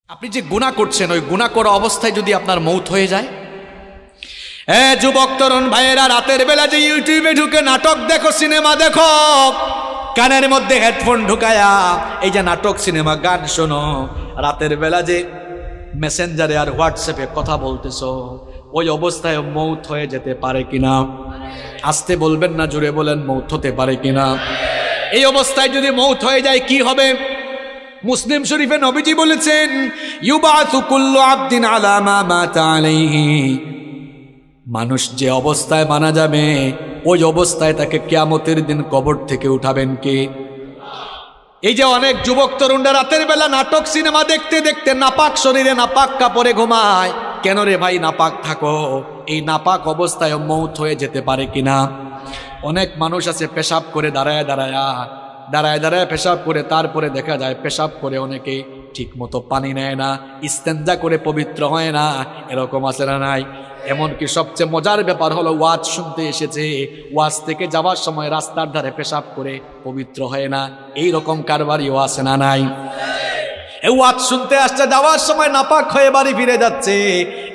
আপনি যে গুনাহ করছেন ওই গুনাহ করা অবস্থায় যদি আপনার মৌত হয়ে যায়, যুবক তরুণ ভাইয়েরা, রাতের বেলা যে ইউটিউবে ঢুকে নাটক দেখো, সিনেমা দেখো, কানের মধ্যে হেডফোন ঢুকায়া এই যে নাটক সিনেমা গান শোনো, রাতের বেলা যে মেসেঞ্জারে আর হোয়াটসঅ্যাপে কথা বলতেছো, ওই অবস্থায় মৌত হয়ে যেতে পারে কিনা? আসতে বলবেন না, জুড়ে বলেন মৌত হতে পারে কিনা? এই অবস্থায় যদি মৌত হয়ে যায় কি হবে? মুসলিম শরীফে নবীজি বলেছেন, ইউবাসু কুল্লু আবদিন আলা মা মাতা আলাইহি, মানুষ যে অবস্থায় মারা যাবে ওই অবস্থায় তাকে কিয়ামতের দিন কবর থেকে উঠাবেন কে? এই যে অনেক যুবক তরুণরা রাতের বেলা নাটক সিনেমা দেখতে দেখতে নাপাক শরীরে নাপাক কাপড়ে ঘুমায়। কেন রে ভাই নাপাক থাকো? এই নাপাক অবস্থায় মৌত হয়ে যেতে পারে কিনা? অনেক মানুষ আছে পেশাব করে দাঁড়ায় দাঁড়ায় পেশাব করে, তারপরে দেখা যায় পেশাব করে অনেকে ঠিক মতো পানি নেয় না, ইস্তেঞ্জা করে পবিত্র হয় না, এরকম আছে না নাই? এমনকি সবচেয়ে মজার ব্যাপার হলো ওয়াজ শুনতে এসেছে, ওয়াজ থেকে যাওয়ার সময় রাস্তার ধারে পেশাব করে পবিত্র হয় না, এই রকম কারবারিও আছে না নাই? এই ওয়াজ শুনতে আসছে, যাওয়ার সময় নাপাক হয়ে বাড়ি ফিরে যাচ্ছে,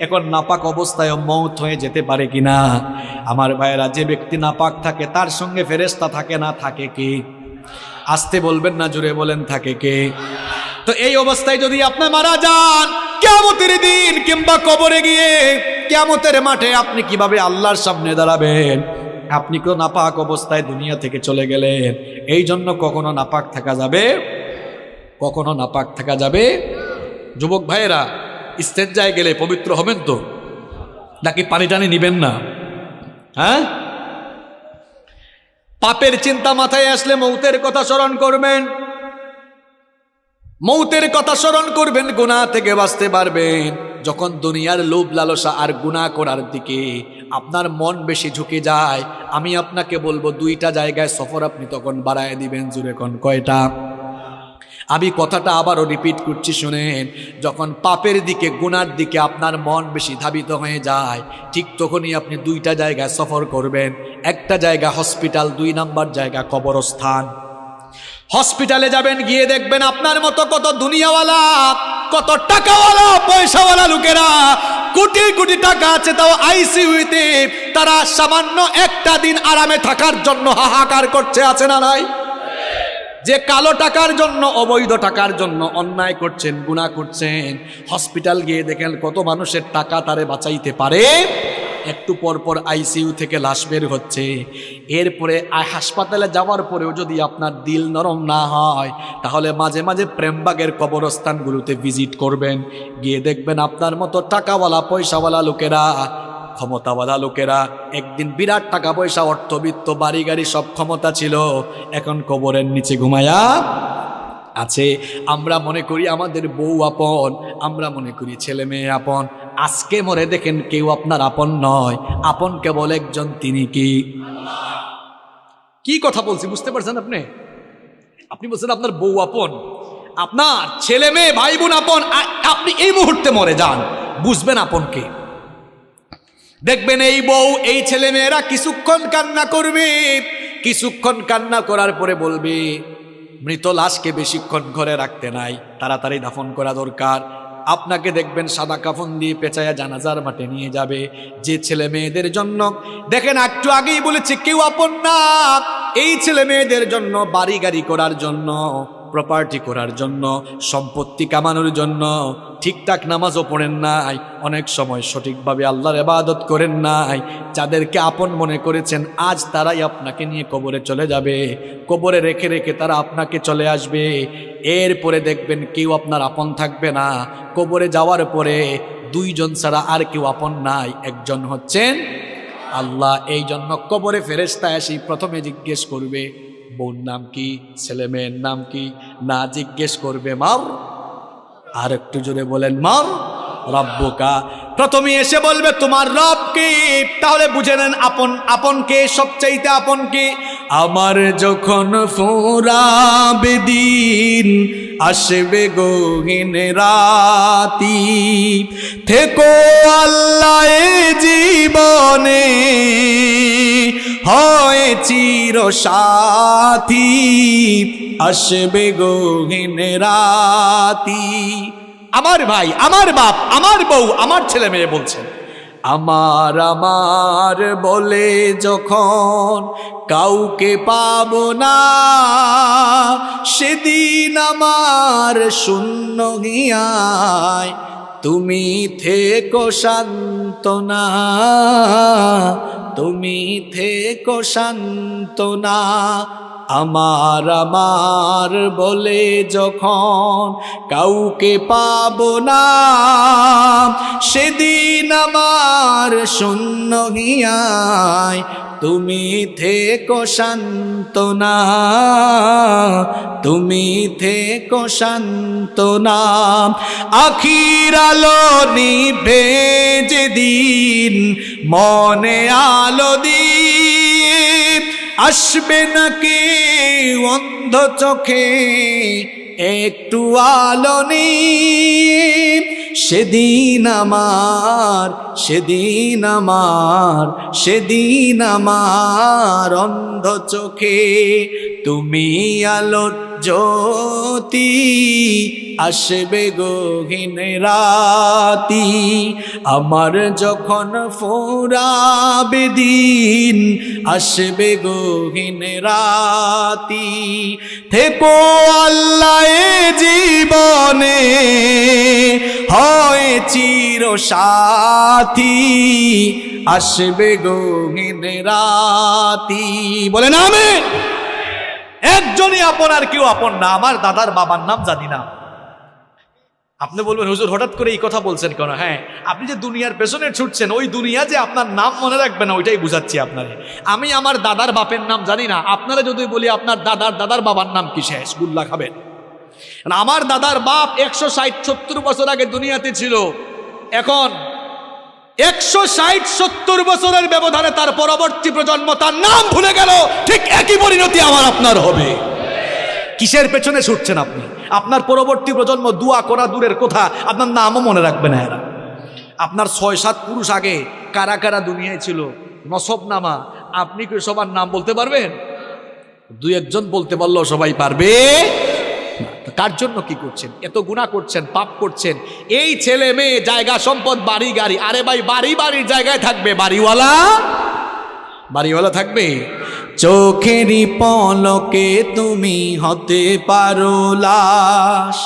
এখন নাপাক অবস্থায় মৌত হয়ে যেতে পারে কিনা? আমার ভাইয়েরা, যে ব্যক্তি নাপাক থাকে তার সঙ্গে ফেরেশতা থাকে না, থাকে কে? আসতে বলবেন না, জুড়ে বলেন থাকে কে? তো এই অবস্থায় যদি আপনি মারা যান, কিয়ামতের দিন কিংবা কবরে গিয়ে কিয়ামতের মাঠে আপনি কিভাবে আল্লাহর সামনে দাঁড়াবেন? আপনি তো নাপাক অবস্থায় দুনিয়া থেকে চলে গেলেন। এই জন্য কখনো নাপাক থাকা যাবে, কখনো নাপাক থাকা যাবে। যুবক ভাইয়েরা, ইস্তেঞ্জায় গেলে পবিত্র হবেন তো, নাকি পানি টানি নিবেন না? হ্যাঁ, পাপের চিন্তা মাথায় আসলে মৌতের কথা স্মরণ করবেন, মৌতের কথা স্মরণ করবেন, গুনাহ থেকে বাঁচতে পারবেন। যখন দুনিয়ার লোভ লালসা আর গুনাহ করার দিকে আপনার মন বেশি ঝুঁকে যায়, আমি আপনাকে বলবো দুইটা জায়গায় সফর আপনি তখন বাড়ায় দিবেন। জুড়ে কোন কয়টা? আমি কথাটা আবারও রিপিট করছি, শুনেন। যখন পাপের দিকে গুনার দিকে আপনার মন বেশি ধাবিত হয়ে যায়, ঠিক তখনই আপনি দুইটা জায়গায় সফর করবেন। একটা জায়গা হসপিটাল, 2 নাম্বার জায়গা কবরস্থান। হসপিটালে যাবেন, গিয়ে দেখবেন আপনার মতো কত দুনিয়াওয়ালা, কত টাকাওয়ালা, পয়সাওয়ালা লোকেরা, কোটি কোটি টাকা আছে, তাও আইসিইউতে তারা সামান্য একটা দিন আরামে থাকার জন্য হাহাকার করছে, আছে না নাই? যে কালো টাকার জন্য, অবৈধ টাকার জন্য অন্যায় করছেন, গুনাহ করছেন, হসপিটাল গিয়ে দেখেন কত মানুষের টাকা তারে বাঁচাইতে পারে। একটু পর পর আইসিইউ থেকে লাশ বের হচ্ছে। এরপরে হাসপাতালে যাওয়ার পরেও যদি আপনার দিল নরম না হয়, তাহলে মাঝে মাঝে প্রেমবাগের কবরস্থানগুলোতে ভিজিট করবেন, গিয়ে দেখবেন আপনার মতো টাকাওয়ালা, পয়সাওয়ালা লোকেরা, ক্ষমতাওয়ালা লোকেরা, একদিন বিরাট টাকা পয়সা, অর্থবিত্ত, বাড়ি গাড়ি সব ক্ষমতা ছিল, এখন কবরের নিচে ঘুমায়া আছে। আমরা মনে করি আমাদের বউ আপন, আমরা মনে করি ছেলে মেয়ে আপন। আজকে মরে দেখেন কেউ আপনার আপন নয়, আপন কেবল একজন, তিনি কি? কি কথা বলছি বুঝতে পারছেন আপনি? আপনি বলছেন আপনার বউ আপন, আপনার ছেলে মেয়ে ভাই বোন আপন। আপনি এই মুহূর্তে মরে যান, বুঝবেন আপন কে। দেখবেন এই বউ, এই ছেলে মেয়েরা কিছুক্ষণ কান্না করবে, কিছুক্ষণ কান্না করার পরে বলবে মৃত লাশকে বেশিক্ষণ ঘরে রাখতে নাই, তাড়াতাড়ি দাফন করা দরকার। আপনাকে দেখবেন সাদা কাফন দিয়ে পেঁচায়া জানাজার মাঠে নিয়ে যাবে। যে ছেলে মেয়েদের জন্য, দেখেন একটু আগেই বলেছে কেউ আপন না, এই ছেলে মেয়েদের জন্য, বাড়ি গাড়ি করার জন্য, প্রপার্টি করার জন্য, সম্পত্তি কামানোর জন্য ঠিকঠাক নামাজও পড়েন নাই, অনেক সময় সঠিকভাবে আল্লাহর ইবাদত করেন নাই। যাদেরকে আপন মনে করেছেন, আজ তারাই আপনাকে নিয়ে কবরে চলে যাবে, কবরে রেখে রেখে তারা আপনাকে চলে আসবে। এরপরে দেখবেন কেউ আপনার আপন থাকবে না। কবরে যাওয়ার পরে 2 জন ছাড়া আর কেউ আপন নাই, একজন হচ্ছেন আল্লাহ। এই জন্য কবরে ফেরেশতা এসে প্রথমে জিজ্ঞেস করবে বউর নাম কি, ছেলে মেয়ের নাম কি, না জিজ্ঞেস করবে মার। আর একটু জোরে বলেন মার রব্বুকা। প্রথমে এসে বলবে তোমার রব কে। তাহলে বুঝে নেন আপন, আপন কে, সবচাইতে আপন কে। আমার যখন ফুরাবে দিন, আসবে গহীন রাতি, থেকো আল্লাহ জীবনে, হয় চির সাথী, আসবে গহীন রাতি। আমার ভাই, আমার বাপ, আমার বউ, আমার ছেলে মেয়ে বলছেন, আমার আমার বলে যখন কাউকে পাবো না, সেদিন আমার শূন্য হিয়ায় তুমি থেকো সান্ত্বনা, তুমি থেকো সান্ত্বনা। আমার আমার বলে যখন কাউকে পাবো না, সেদিন আমার শূন্য হিয়ায় তুমি থেকো সান্ত্বনা, তুমি থেকো সান্ত্বনা। আখির আলো নিভে যেদিন মনে আলো দীপ, আসবে না কেউ অন্ধ চোখে একটু আলো নিয়ে, সেদিন আমার, সেদিন আমার, সেদিন আমার অন্ধ চোখে তুমি আলোর জ্যোতি, আসবে গহীন রাতি। আমার যখন ফুরাবে দিন, আসবে গহীন রাতি। থেকো আল্লাহ এ জীবনে হয় চির সাথী, আসবে গহীন রাতি। বলেন আমিন। একজনই আপন আর কেউ আপন না। আমার দাদার বাবার নাম জানি না। আপনি বলবেন হুজুর হঠাৎ করে এই কথা বলছেন কেন? হ্যাঁ, আপনি যে দুনিয়ার পেছনে ছুটছেন, ওই দুনিয়া যে আপনার নাম মনে রাখবে না, ওইটাই বুঝাচ্ছি আপনারে। আমি আমার দাদার বাপের নাম জানি না। আপনারা যদি বলি আপনার দাদার বাবার নাম কি, শেষ গুল্লা খাবেন। আমার দাদার বাপ 160-70 বছর আগে দুনিয়াতে ছিল। এখন 160-70 বছরের ব্যবধানে তার পরবর্তী প্রজন্ম তার নাম ভুলে গেল। ঠিক একই পরিণতি আমার আপনার হবে। কিসের পেছনে ছুটছেন আপনি? আপনার পরবর্তী প্রজন্ম দোয়া করা দূরের কথা, আপনার নামও মনে রাখবে না এরা। আপনার 6-7 পুরুষ আগে কারা কারা দুনিয়ায় ছিল, নসব নামা, আপনি কি সবার নাম বলতে পারবেন? 2-1 বলতে পারলেও সবাই পারবে। কার জন্য কি করছেন? এত গুনাহ করছেন, পাপ করছেন। এই ছেলে মেয়ে, জায়গা সম্পদ, বাড়ি গাড়ি, আরে ভাই বাড়ির জায়গায় থাকবে, বাড়িওয়ালা থাকবে। চোখেরই পলকে তুমি হতে পারো লাশ,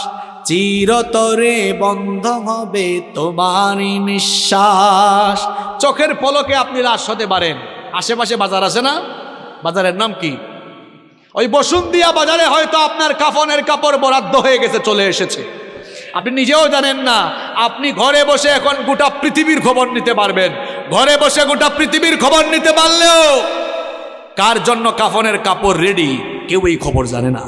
চিরতরে বন্ধ হবে তোমারই নিঃশ্বাস। চোখের পলকে আপনি লাশ হতে পারেন। আশেপাশে বাজার আছে না? বাজারের নাম কি? ওই বসুন্ধিয়া বাজারে হয়তো আপনার কাফনের কাপড় বরাদ্দ হয়ে গেছে, চলে এসেছে, আপনি নিজেও জানেন না। আপনি ঘরে বসে এখন গোটা পৃথিবীর খবর নিতে পারবেন। ঘরে বসে গোটা পৃথিবীর খবর নিতে পারলেও কার জন্য কাফনের কাপড় রেডি, কেউ এই খবর জানে না।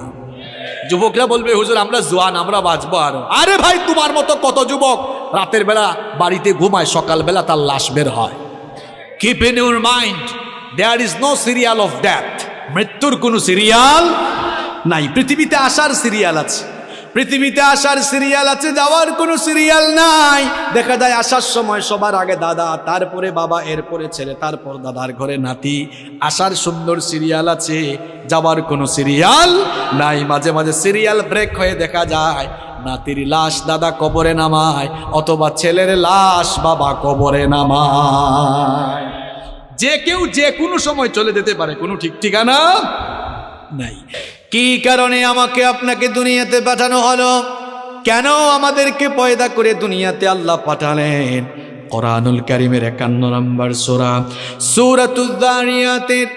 যুবকরা বলবে হুজুর আমরা জোয়ান, আমরা বাঁচবো আরো। আরে ভাই, তোমার মতো কত যুবক রাতের বেলা বাড়িতে ঘুমায়, সকালবেলা তার লাশ বের হয়। Keep in your mind, there is no serial of death. মৃত্যুর কোনো সিরিয়াল নাই। পৃথিবীতে আসার সিরিয়াল আছে, পৃথিবীতে আসার সিরিয়াল আছে, যাওয়ার কোনো সিরিয়াল নাই। দেখা যায় আসার সময় সবার আগে দাদা, তারপরে বাবা, এরপরে ছেলে, তারপর দাদার ঘরে নাতি। আসার সুন্দর সিরিয়াল আছে, যাওয়ার কোনো সিরিয়াল নাই। মাঝে মাঝে সিরিয়াল ব্রেক হয়ে দেখা যায় নাতির লাশ দাদা কবরে নামায়, অথবা ছেলের লাশ বাবা কবরে নামায়। যে কেউ যে কোনো সময় চলে যেতে পারে, কোনো ঠিক ঠিকানা নাই। কি কারণে আমাকে আপনাকে দুনিয়াতে পাঠানো হলো? কেন আমাদেরকে পয়দা করে দুনিয়াতে আল্লাহ পাঠালেন? কোরআনুল কারীমের 51 নম্বর সূরা, সূরাতুয যারিয়াতের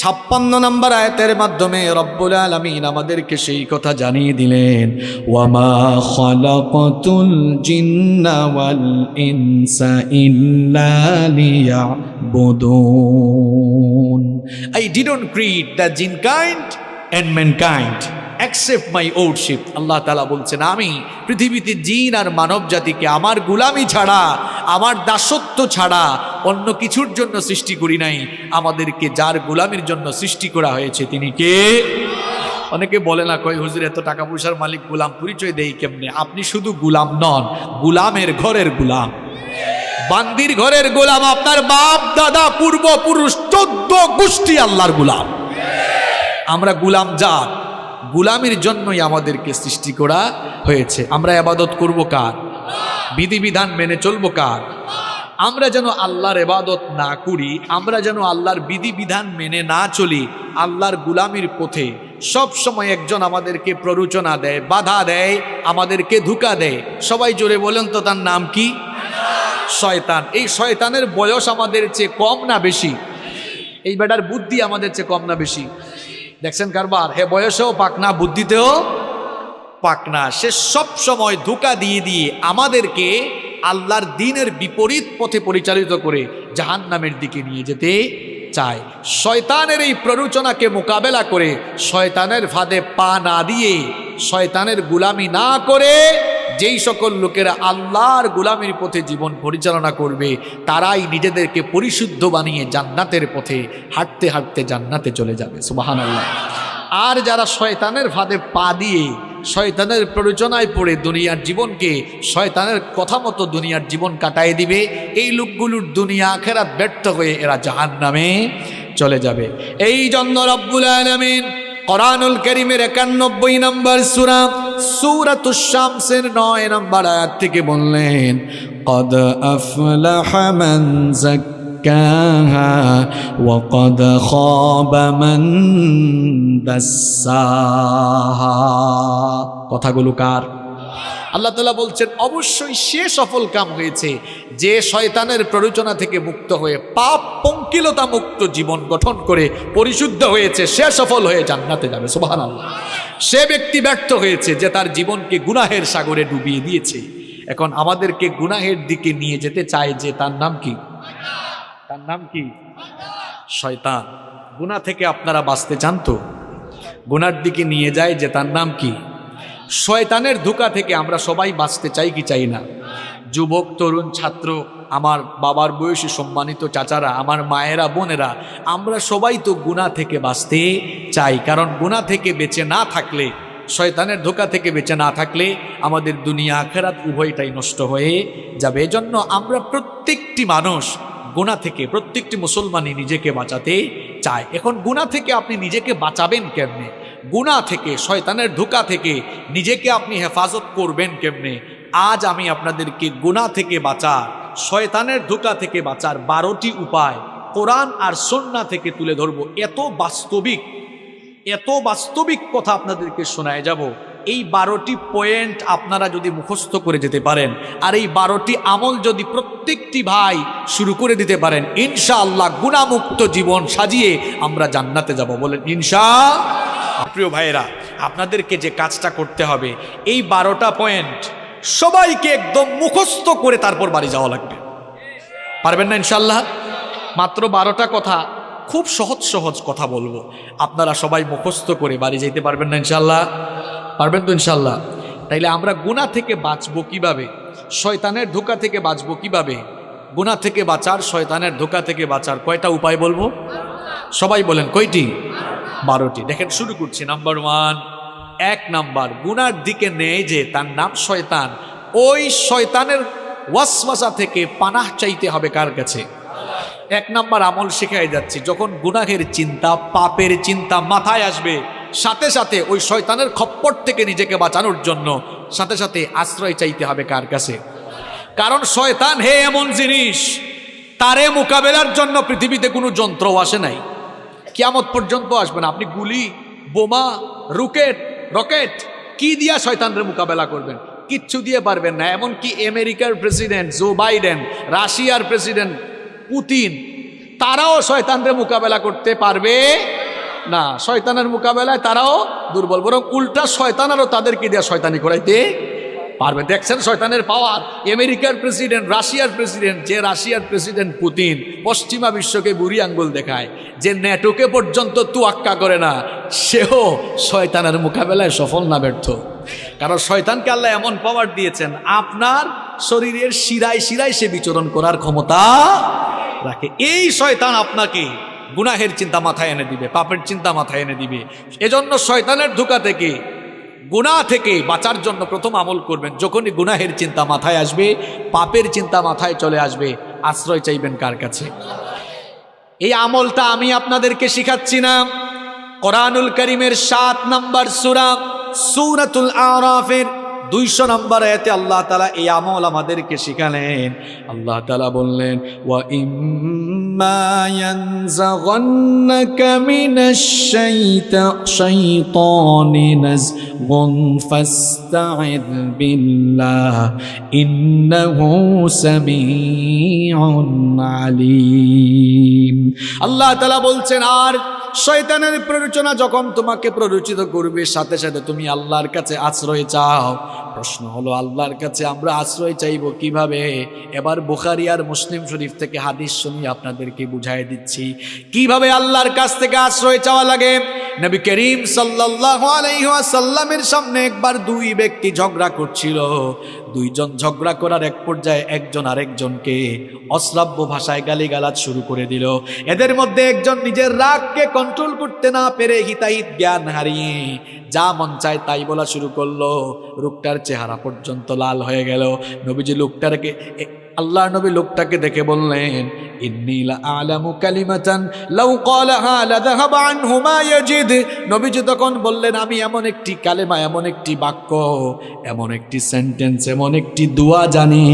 56 নম্বর আয়াতের মাধ্যমে রব্বুল আলামিন আমাদেরকে সেই কথা জানিয়ে দিলেন, ওয়ামা খালাকাতুল জিন্না ওয়াল ইনসা ইল্লা লিয়াবুদুন। I didn't create the jinn kind and mankind except my worship. আল্লাহ তাআলা বলছেন, আমি পৃথিবীতে জিন আর মানব জাতিকে আমার গোলামি ছাড়া, আমার দাসত্ব ছাড়া অন্য কিছুর জন্য সৃষ্টি করি নাই। আমাদেরকে যার গোলামির জন্য সৃষ্টি করা হয়েছে তিনি কে? অনেকে বলে না, কয় হুজুর এত টাকা পয়সার মালিক, গোলাম পরিচয় দেই কেমনে? আপনি শুধু গোলাম নন, গোলামের ঘরের গোলাম, বান্দির ঘরের গোলাম। আপনার বাপ দাদা পূর্বপুরুষ 14 গোষ্ঠী আল্লাহর গোলাম। আমরা গোলাম জাত, গুলামির জন্যই আমাদেরকে সৃষ্টি করা হয়েছে। আমরা ইবাদত করব কার? বিধিবিধান মেনে চলবো কার? আমরা যেন আল্লাহর ইবাদত না করি, আমরা যেন আল্লাহর বিধিবিধান মেনে না চলি, আল্লাহর গুলামির পথে সব সময় একজন আমাদেরকে প্ররোচনা দেয়, বাধা দেয়, আমাদেরকে ধোঁকা দেয়। সবাই জোরে বলেন তো, তার নাম কি? শয়তান। এই শয়তানের বয়স আমাদের চেয়ে কম না বেশি? এই বেটার বুদ্ধি আমাদের চেয়ে কম না বেশি? দেখছেন কারবার, হে বয়সেও পাকনা, বুদ্ধিতেও পাকনা। সে সব সময় ধোঁকা দিয়ে দিয়ে আমাদেরকে আল্লাহর দ্বীনের বিপরীত পথে পরিচালিত করে জাহান্নামের দিকে নিয়ে যেতে চায়। শয়তানের এই প্ররোচনাকে মোকাবেলা করে, শয়তানের ফাঁদে পা না দিয়ে, শয়তানের গুলামি না করে যেই সকল লোকেরা আল্লাহর গুলামির পথে জীবন পরিচালনা করবে, তারাই নিজেদেরকে পরিশুদ্ধ বানিয়ে জান্নাতের পথে হাঁটতে হাঁটতে জান্নাতে চলে যাবে। সুবহানাল্লাহ। আর যারা শয়তানের ফাঁদে পা দিয়ে, শয়তানের প্ররোচনায় পড়ে দুনিয়ার জীবনকে শয়তানের কথা মতো দুনিয়ার জীবন কাটায় দিবে, এই লোকগুলোর দুনিয়া আখিরাত ব্যর্থ হয়ে এরা জাহান্নামে চলে যাবে। এই জন্য রব্বুল আলামিন কোরআনুল কারীমের 91 নম্বর সূরা সূরাতুশ শামসের 9 নম্বর আয়াত থেকে বললেন, কদ আফলাহা মান যাক্কাহা ওয়া কদ খাবা মান দাসসাহা। কথাগুলো কার? আল্লাহ তাআলা বলছেন অবশ্যই সে সফল কাম হয়েছে যে শয়তানের প্ররোচনা থেকে মুক্ত হয়ে পাপ পঙ্কিলতা মুক্ত জীবন গঠন করে পরিশুদ্ধ হয়েছে, সে সফল হয়ে জান্নাতে যাবে। সুবহানাল্লাহ। সে ব্যক্তি ব্যর্থ হয়েছে যে তার জীবনকে গুনাহের সাগরে ডুবিয়ে দিয়েছে। এখন আমাদেরকে গুনাহের দিকে নিয়ে যেতে চায় যে, তার নাম কি? তার নাম কি? শয়তান। গুনাহ থেকে আপনারা বাঁচতে চান তো? গুনার দিকে নিয়ে যায় যে, তার নাম কি? শয়তানের ধোঁকা থেকে আমরা সবাই বাঁচতে চাই কি চাই না? যুবক, তরুণ, ছাত্র, আমার বাবার বয়সী সম্মানিত চাচারা, আমার মায়েরা, বোনেরা, আমরা সবাই তো গুনাহ থেকে বাঁচতে চাই। কারণ গুনাহ থেকে বেঁচে না থাকলে, শয়তানের ধোঁকা থেকে বেঁচে না থাকলে আমাদের দুনিয়া আখিরাত উভয়টাই নষ্ট হয়ে যাবে। এজন্য আমরা প্রত্যেকটি মানুষ গুনাহ থেকে, প্রত্যেকটি মুসলমানই নিজেকে বাঁচাতে চায়। এখন গুনাহ থেকে আপনি নিজেকে বাঁচাবেন কেমনে? গুনাহ থেকে, শয়তানের ধোঁকা থেকে নিজেকে আপনি হেফাজত করবেন কেমনে? আজ আমি আপনাদেরকে গুনাহ থেকে বাঁচা, শয়তানের ধোঁকা থেকে বাঁচার 12টি উপায় কোরআন আর সুন্নাহ থেকে তুলে ধরব। এত বাস্তবিক কথা আপনাদেরকে শোনায় যাব। এই 12টি পয়েন্ট আপনারা যদি মুখস্থ করে যেতে পারেন, আর এই 12টি আমল যদি প্রত্যেকটি ভাই শুরু করে দিতে পারেন, ইনশাআল্লাহ গুনাহমুক্ত জীবন সাজিয়ে আমরা জান্নাতে যাব। বলেন ইনশাআল্লাহ। প্রিয় ভাইয়েরা, আপনাদেরকে যে কাজটা করতে হবে, এই 12টা পয়েন্ট সবাইকে একদম মুখস্থ করে তারপর বাড়ি যাওয়া লাগবে। পারবেন না ইনশাআল্লাহ? মাত্র 12টা কথা, খুব সহজ কথা বলবো, আপনারা সবাই মুখস্থ করে বাড়ি যেতে পারবেন না ইনশাআল্লাহ? পারবেন তো ইনশাআল্লাহ? তাইলে আমরা গুনাহ থেকে বাঁচবো কিভাবে? শয়তানের ধোঁকা থেকে বাঁচবো কিভাবে? গুনাহ থেকে বাঁচার, শয়তানের ধোঁকা থেকে বাঁচার কয়টা উপায় বলবো? সবাই বলেন কয়টি? 12টি। দেখেন, শুরু করছি। নাম্বার 1, 1 নাম্বার, গুনার দিকে নেয় যে তার নাম শয়তান, ওই শয়তানের ওয়াসওয়াসা থেকে পানাহ চাইতে হবে কার কাছে? 1 নাম্বার আমল শেখাই যাচ্ছি। যখন গুনাহের চিন্তা, পাপের চিন্তা মাথায় আসবে, সাথে সাথে ওই শয়তানের খপ্পর থেকে নিজেকে বাঁচানোর জন্য সাথে সাথে আশ্রয় চাইতে হবে কার কাছে? কারণ শয়তান হে এমন জিনিস, তারে মোকাবেলার জন্য পৃথিবীতে কোনো যন্ত্র আসে নাই, কিয়ামত পর্যন্ত আসবে না। আপনি গুলি, বোমা, রকেট কি দিয়া শয়তানের মোকাবেলা করবেন? কিচ্ছু দিয়ে পারবেন না। এমনকি আমেরিকার প্রেসিডেন্ট জো বাইডেন, রাশিয়ার প্রেসিডেন্ট পুতিন, তারাও শয়তানের মোকাবেলা করতে পারবে না। শয়তানের মোকাবেলায় তারাও দুর্বল, বরং উল্টা শয়তানেরও তাদেরকে দিয়ে শয়তানি করাইতে পারবে। দেখছেন শয়তানের পাওয়ার। আমেরিকার প্রেসিডেন্ট, রাশিয়ার প্রেসিডেন্ট, যে রাশিয়ার প্রেসিডেন্ট পুতিন পশ্চিমা বিশ্বকে বুড়ি আঙ্গুল দেখায়, যে ন্যাটোকে পর্যন্ত তুয়াক্কা করে না, সেও শয়তানের মোকাবেলায় সফল না ব্যর্থ। কারণ শয়তানকে আল্লাহ এমন পাওয়ার দিয়েছেন, আপনার শরীরের শিরায় শিরায় সে বিচরণ করার ক্ষমতা রাখে। এই শয়তান আপনাকে গুনাহের চিন্তা মাথায় এনে দিবে, পাপের চিন্তা মাথায় এনে দিবে। এজন্য শয়তানের ধোঁকা থেকে, গুনাহ থেকে বাঁচার জন্য প্রথম আমল করবেন, যখনই গুনাহের চিন্তা মাথায় আসবে, পাপের চিন্তা মাথায় চলে আসবে, আশ্রয় চাইবেন কার কাছে? এই আমলটা আমি আপনাদেরকে শিখাচ্ছি না, কোরআনুল কারীমের 7 নম্বর সূরা সূরাতুল আরাফের 200 নম্বর আয়াতে আল্লাহ তাআলা এই আমল আমাদেরকে শিখালেন। আল্লাহ তাআলা বললেন, ওয়া ইম্মা ইয়ানজাগান্নাকা মিনাশ শাইতানি নাযগুন ফাস্তাইদ বিল্লাহ ইন্নাহু সামিউন আলীম। আল্লাহ তাআলা বলছেন, আর শয়তানের প্ররোচনা যখন তোমাকে প্ররোচিত করবে, সাথে সাথে তুমি আল্লাহর কাছে আশ্রয় চাও। প্রশ্ন হলো, আল্লাহর কাছে আমরা আশ্রয় চাইবো কিভাবে? এবার বুখারী আর মুসলিম শরীফ থেকে হাদিস শুনিয়ে আপনাদেরকে বুঝাই দিচ্ছি কিভাবে আল্লাহর কাছ থেকে আশ্রয় চাওয়া লাগে। নবী করিম সাল্লাল্লাহু আলাইহি ওয়াসাল্লামের সামনে একবার দুই ব্যক্তি ঝগড়া করছিল। দুইজন ঝগড়া করার এক পর্যায়ে একজন আরেকজনকে অশ্রাব্য ভাষায় গালিগালাজ শুরু করে দিল। এদের মধ্যে একজন নিজের রাগকে কন্ট্রোল করতে না পেরে হিতাহিত জ্ঞান হারিয়ে যা মন চায় তাই বলা শুরু করলো। লোকটার চেহারা পর্যন্ত লাল হয়ে গেল। নবীজি লোকটাকে আল্লাহর নবী লোকটাকে দেখে বললেন, ইন্নী লা আ'লামু কালিমাতান লাউ ক্বালাহা লাযাহাবা আনহু মা ইয়াজিদ। নবীজি তখন বললেন, আমি এমন একটি কালেমা, এমন একটি বাক্য, এমন একটি সেন্টেন্স, এমন একটি দোয়া জানি,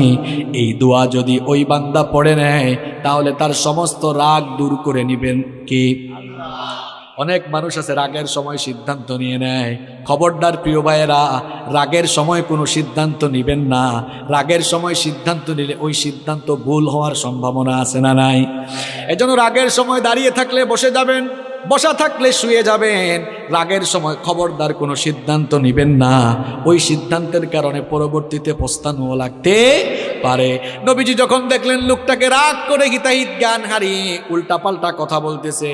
এই দোয়া যদি ওই বান্দা পড়ে নেয় তাহলে তার সমস্ত রাগ দূর করে নেবেন কে? অনেক মানুষ আছে রাগের সময় সিদ্ধান্ত নিয়ে নেয়। খবরদার প্রিয় ভাইয়েরা, রাগের সময় কোনো সিদ্ধান্ত নেবেন না। রাগের সময় সিদ্ধান্ত নিলে ওই সিদ্ধান্ত ভুল হওয়ার সম্ভাবনা আছে না নাই? এজন্য রাগের সময় দাঁড়িয়ে থাকলে বসে যাবেন, বসা থাকলে শুয়ে যাবেন। রাগের সময় খবরদার কোনো সিদ্ধান্ত নেবেন না, ওই সিদ্ধান্তের কারণে পরবর্তীতে পস্তানো লাগতে পারে। নবীজি যখন দেখলেন লোকটাকে রাগ করে হিতাহিত জ্ঞান হারিয়ে উল্টাপাল্টা কথা বলতেছে,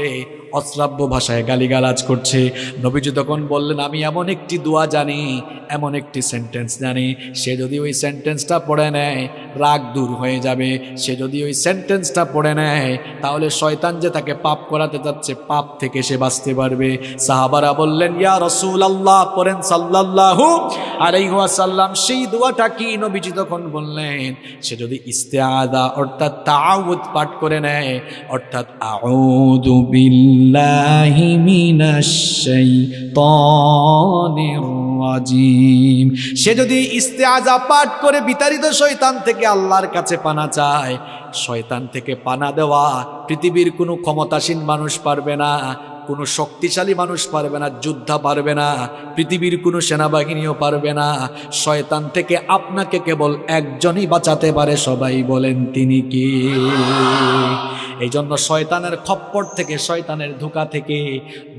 অশ্রাব্য ভাষায় গালিগালাজ করছে, নবীজি তখন বললেন, আমি এমন একটি দোয়া জানি, এমন একটি সেন্টেন্স জানি, সে যদি ওই সেন্টেন্সটা পড়ে নেয় রাগ দূর হয়ে যাবে। সে যদি ওই সেন্টেন্সটা পড়ে নেয় তাহলে শয়তান যে তাকে পাপ করাতে যাচ্ছে, পাপ থেকে সে বাঁচতে পারবে। সাহাবারা বললেন, ইয়া রাসূলুল্লাহ, পড়েন সাল্লাল্লাহু আলাইহি ওয়াসাল্লাম। সেই দোয়াটা কি? নবীজি তখন বললেন, সে যদি ইস্তেআযা অর্থাৎ তাআউযু পাঠ করে নেয়, অর্থাৎ আউযু বিল্লাহি মিনাশ শাইতানির রাজিম, সে যদি ইস্তেআযা পাঠ করে বিতাড়িত শয়তান থেকে আল্লাহর কাছে পানা চায়। শয়তান থেকে পানা দেওয়া পৃথিবীর কোনো ক্ষমতাসীন মানুষ পারবে না, কোনো শক্তিশালী মানুষ পারবে না, যোদ্ধা পারবে না, পৃথিবীর কোনো সেনাবাহিনীও পারবে না। শয়তান থেকে আপনাকে কেবল একজনই বাঁচাতে পারে, সবাই বলেন তিনি কি? এই জন্য শয়তানের খপ্পর থেকে, শয়তানের ধোঁকা থেকে,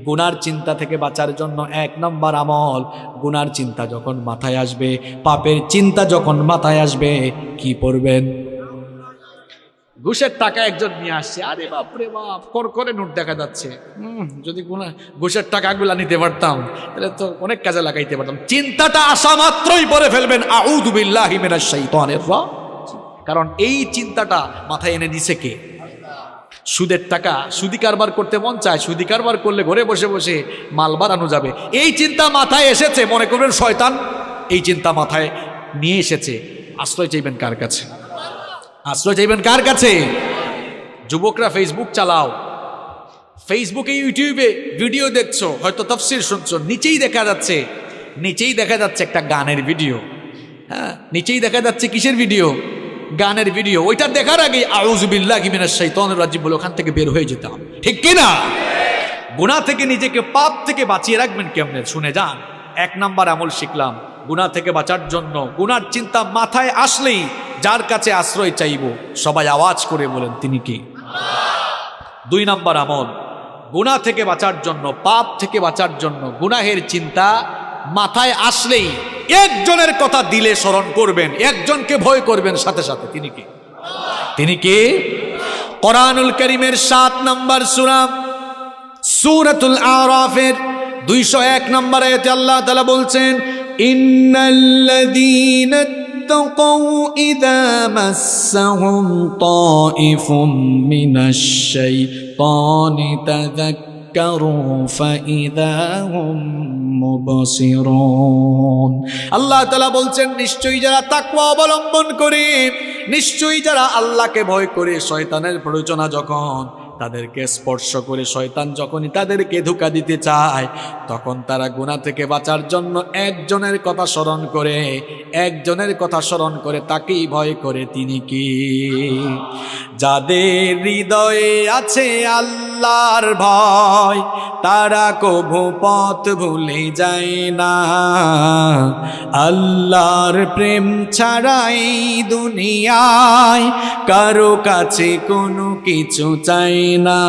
গুনার চিন্তা থেকে বাঁচার জন্য 1 নম্বর আমল, গুনার চিন্তা যখন মাথায় আসবে, পাপের চিন্তা যখন মাথায় আসবে, কি পড়বেন? ঘুষের টাকা একজন নিয়ে আসছে, আরে বাপ রে বাপ, করে নোট দেখা যাচ্ছে, যদি ঘুষের টাকাগুলা নিতে পারতাম তাহলে তো অনেক কাজে লাগাইতে পারতাম। চিন্তাটা আসা মাত্রই পড়ে ফেলবেন আউযু বিল্লাহি মিনাশ শাইতানির রাজিম, কারণ এই চিন্তাটা মাথায় এনে দিছে কে? সুদের টাকা, সুদি কারবার করতে মন চায়, সুদি কারবার করলে ঘরে বসে বসে মাল বাড়ানো যাবে, এই চিন্তা মাথায় এসেছে, মনে করবেন শয়তান এই চিন্তা মাথায় নিয়ে এসেছে। আশ্রয় চাইবেন কার কাছে? আশ্রয় চাইবেন কার কাছে? যুবকরা ফেসবুক চালাও, ফেসবুকে ইউটিউবে ভিডিও দেখছো, হয়তো তাফসীর শুনছো, নিচেই দেখা যাচ্ছে একটা গানের ভিডিও। হ্যাঁ, নিচেই দেখা যাচ্ছে কিসের ভিডিও? গানের ভিডিও। ওইটা দেখার আগে আউযু বিল্লাহি মিনাশ শাইতানির রাজিম বলে ওখান থেকে বের হয়ে যেতাম, ঠিক কিনা? গুনাহ থেকে নিজেকে, পাপ থেকে বাঁচিয়ে রাখবেন কেমনে? শুনে যান। 1 নম্বর আমল শিখলাম, গুনাহ থেকে বাঁচার জন্য গুনার চিন্তা মাথায় আসলেই যার কাছে আশ্রয় চাইব, সবাই আওয়াজ করে বলেন তিনি কি? 2 নম্বর আমল, গুনাহ থেকে বাঁচার জন্য, পাপ থেকে বাঁচার জন্য গুনাহের চিন্তা মাথায় আসলেই একজনের কথা দিলে স্মরণ করবেন, একজনকে ভয় করবেন সাথে সাথে, তিনি কি? তিনি কি? কোরআনুল কারীমের 7 নম্বর সূরা সূরাতুল আরাফের 201 নম্বর আয়াতে আল্লাহ তাআলা বলছেন, ইন্নাল্লাযীনা তাকাউ ইযা মাসসাহুম তাইফুম মিনাশ শাইতানি তাযাক্কারু ফাইযা হুম মুবসিরুন। আল্লাহ তাআলা বলছেন, নিশ্চয়ই যারা তাকওয়া অবলম্বন করে, নিশ্চয়ই যারা আল্লাহকে ভয় করে, শয়তানের প্ররোচনা যখন তাদেরকে স্পর্শ করে শয়তান যখনই তাদেরকে ধোঁকা দিতে চায়, তখন তারা গুনাহ থেকে বাঁচার জন্য একজনের কথা স্মরণ করে তাকেই ভয় করে। তিনি কি? যাদের হৃদয়ে আছে আল্লাহর ভয়, তারা কভু পথ ভুলে যায় না। আল্লাহর প্রেম ছাড়াই দুনিয়ায় কারো কাছে কোনো কিছু চাই না,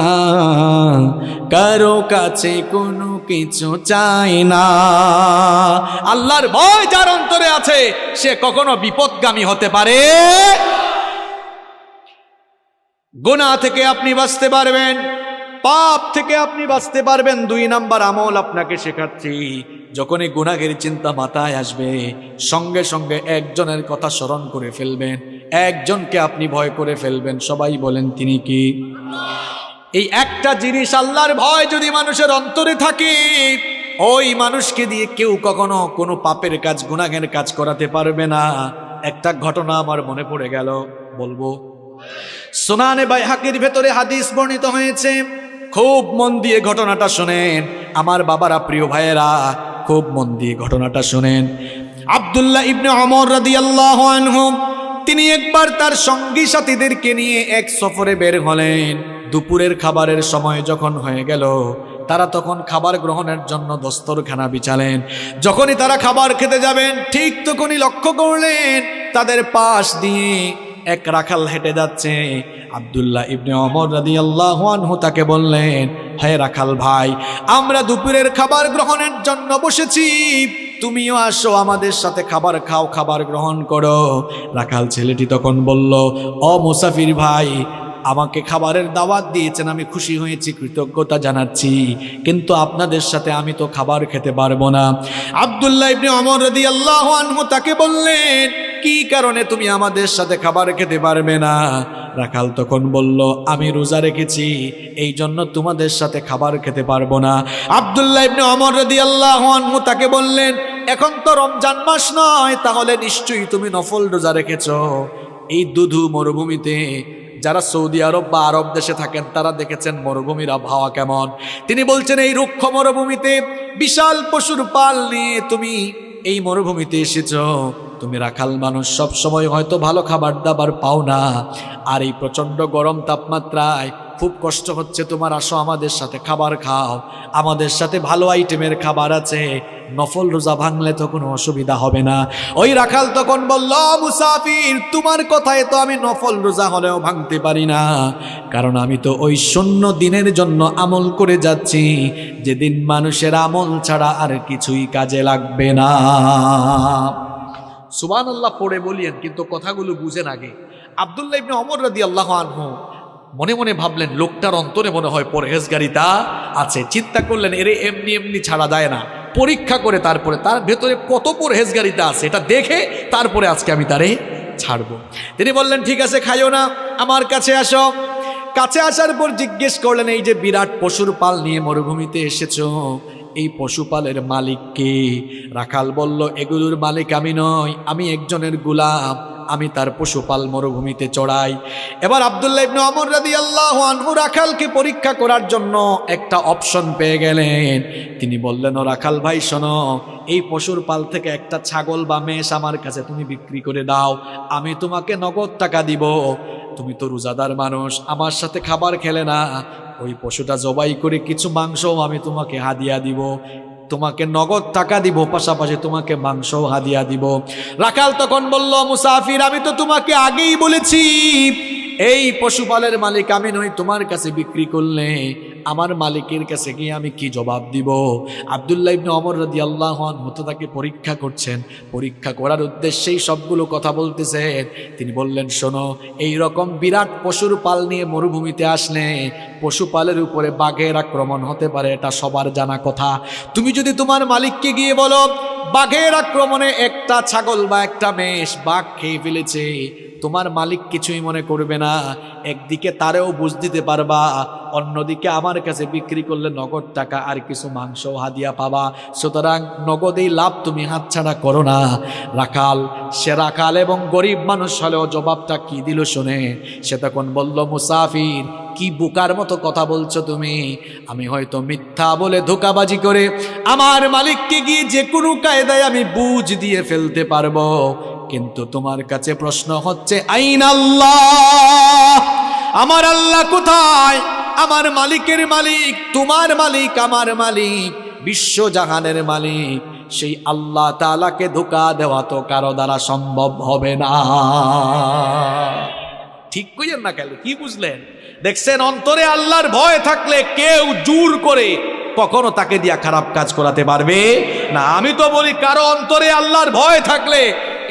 কারো কাছে কোনো কিছু চাই না। আল্লাহর ভয় যার অন্তরে আছে সে কখনো বিপদগামী হতে পারে। গুনাহ থেকে আপনি বাঁচতে পারবেন, পাপ থেকে আপনি বাঁচতে পারবেন। 2 নাম্বার আমল আপনাকে শেখাচ্ছি, যখনই গুনাহের চিন্তা মাথায় আসবে সঙ্গে সঙ্গে একজনের কথা স্মরণ করে ফেলবেন, একজনকে আপনি ভয় করে ফেলবেন। সবাই বলেন তিনি কি? এই একটা জিনিস, আল্লাহর ভয় যদি মানুষের অন্তরে থাকে, ওই মানুষকে দিয়ে কেউ কখনো কোনো পাপের কাজ, গুনাহের কাজ করাতে পারবে না। একটা ঘটনা আমার মনে পড়ে গেল, বলবো। সুনানে বাইহাকির ভেতরে হাদিস বর্ণিত হয়েছে, খুব মন দিয়ে ঘটনাটা শুনেন আমার বাবারা, প্রিয় ভাইয়েরা, খুব মন দিয়ে ঘটনাটা শুনেন। আব্দুল্লাহ ইবনে ওমর রাদিয়াল্লাহু আনহু তিনি একবার তার সঙ্গী সাথীদেরকে নিয়ে এক সফরে বের হলেন। দুপুরের খাবারের সময় যখন হয়ে গেল, তারা তখন খাবার গ্রহণের জন্য দস্তরখানা বিছালেন। যখনই তারা খাবার খেতে যাবেন, ঠিক তখনই লক্ষ্য করলেন তাদের পাশ দিয়ে এক রাখাল হেঁটে যাচ্ছে। আব্দুল্লাহ ইবনে ওমর রাদিয়াল্লাহু আনহু তাকে বললেন, হে রাখাল ভাই, আমরা দুপুরের খাবার গ্রহণের জন্য বসেছি, তুমিও আসো, আমাদের সাথে খাবার খাও, খাবার গ্রহণ করো। রাখাল ছেলেটি তখন বলল, ও মুসাফির ভাই, আমাকে খাবারের দাওয়াত দিয়েছেন, আমি খুশি হয়েছি, কৃতজ্ঞতা জানাচ্ছি, কিন্তু আপনাদের সাথে আমি তো খাবার খেতে পারবো না। আব্দুল্লাহ ইবনে ওমর রাদিয়াল্লাহু আনহু তাকে বললেন, কি কারণে তুমি আমাদের সাথে খাবার খেতে পারবে না? রাখাল তখন বলল, আমি রোজা রেখেছি, এই জন্য তোমাদের সাথে খাবার খেতে পারবো না। আব্দুল্লাহ ইবনে ওমর রাদিয়াল্লাহু আনহু তাকে বললেন, এখন তো রমজান মাস নয়, তাহলে নিশ্চয়ই তুমি নফল রোজা রেখেছো। এই দুধু মরুভূমিতে যারা সৌদি আরব বা আরব দেশে থাকেন তারা দেখেছেন মরুভূমির আবহাওয়া কেমন। তিনি বলছেন, এই রুক্ষ মরুভূমিতে বিশাল পশুর পাল নিয়ে তুমি এই মরুভূমিতে এসেছো, তুমি রাখাল মানুষ, সব সময় হয়তো ভালো খাবার দাবার পাও না, আর এই প্রচন্ড গরম তাপমাত্রায় খুব কষ্ট হচ্ছে তোমার, আসো আমাদের সাথে খাবার খাও, আমাদের সাথে ভালো আইটেমের খাবার আছে, নফল রোজা ভাঙলে তো কোনো অসুবিধা হবে না। ওই রাখাল তখন বলল, মুসাফির, তোমার কথায় তো আমি নফল রোজা হলেও ভাঙতে পারি না, কারণ আমি তো ওই শূন্য দিনের জন্য আমল করে যাচ্ছি, যেদিন মানুষের আমল ছাড়া আর কিছুই কাজে লাগবে না। সুবহানাল্লাহ পড়ে বলিয়েন, কিন্তু কথাগুলো বুঝেন আগে। আব্দুল্লাহ ইবনে ওমর রাদিয়াল্লাহু আনহু মনে মনে ভাবলেন, লোকটার অন্তরে মনে হয় পরহেজগারিতা আছে। চিন্তা করলেন, এরে এমনি এমনি ছাড়া যায় না, পরীক্ষা করে তারপরে তার ভেতরে কত পরহেজগারিতা আছে এটা দেখে তারপরে আজকে আমি তারে ছাড়বো। তিনি বললেন, ঠিক আছে, খাইও না, আমার কাছে আসো। কাছে আসার পর জিজ্ঞেস করলেন, এই যে বিরাট পশুর পাল নিয়ে মরুভূমিতে এসেছো, এই পশুপালের মালিক কে? রাখাল বলল, এগুলোর মালিক আমি নই, আমি একজনের গোলাম, আমি তার পশুপাল মরুভূমিতে চড়াই। এবার আব্দুল্লাহ ইবনে ওমর রাদিয়াল্লাহু আনহু রাখালকে পরীক্ষা করার জন্য একটা অপশন পেয়ে গেলেন। তিনি বললেন, ও রাখাল ভাই শোনো, এই পশুর পাল থেকে একটা ছাগল বা মেষ আমার কাছে তুমি বিক্রি করে দাও, আমি তোমাকে নগদ টাকা দিব। তুমি তো রোজাদার মানুষ, আমার সাথে খাবার খেলে না, ওই পশুটা জবাই করে কিছু মাংসও আমি তোমাকে হাদিয়া দিব, তোমাকে নগদ টাকা দিব, পাশাপাশি তোমাকে মাংস হাদিয়া দিব। রাখাল তখন বলল, মুসাফির, আমি তো তোমাকে আগেই বলেছি এই পশুপালের মালিক আমি নই, তোমার কাছে বিক্রি করলে আমার মালিকের কাছে গিয়ে আমি কি জবাব দিব? আব্দুল্লাহ ইবনে ওমর রাদিয়াল্লাহু আনহু তাকে পরীক্ষা করছেন, পরীক্ষা করার উদ্দেশ্যেই সবগুলো কথা বলতেছেন। তিনি বললেন, শোনো, এই রকম বিরাট পশুর পাল নিয়ে মরুভূমিতে আসলে পশুপালের উপরে বাঘের আক্রমণ হতে পারে, এটা সবার জানা কথা। তুমি যদি তোমার মালিককে গিয়ে বলো বাঘের আক্রমণে একটা ছাগল বা একটা মেষ বাঘ খেয়ে ফেলেছে, তোমার মালিক কিছুই মনে করবে না। একদিকে তারেও বুঝ দিতে পারবা, অন্যদিকে আমার কাছে বিক্রি করলে নগদ টাকা আর কিছু মাংস হাদিয়া পাবা। সুতরাং নগদেই লাভ তুমি হাতছাড়া করো না। রাখাল, সে রাখাল এবং গরিব মানুষ হলেও জবাবটা কি দিল শুনে, সে তখন বলল, মুসাফির, কি বোকার মতো কথা বলছো তুমি? আমি হয়তো মিথ্যা বলে ধোঁকাবাজি করে আমার মালিককে গিয়ে যে কোনো কায়দায় আমি বুঝ দিয়ে ফেলতে পারবো, কিন্তু তোমার কাছে প্রশ্ন হচ্ছে, আইন আল্লাহ, আমার আল্লাহ কোথায়? আমার মালিকের মালিক, তোমার মালিক, আমার মালিক, বিশ্বজাহানের মালিক, সেই আল্লাহ তাআলাকে ধোঁকা দেওয়া তো কারো দ্বারা সম্ভব হবে না। ঠিক কইেন না কেন? কি বুঝলেন? দেখছেন, অন্তরে আল্লাহর ভয় থাকলে কেউ জোর করে কখনো তাকে দিয়া খারাপ কাজ করাতে পারবে না। আমি তো বলি, কারো অন্তরে আল্লাহর ভয় থাকলে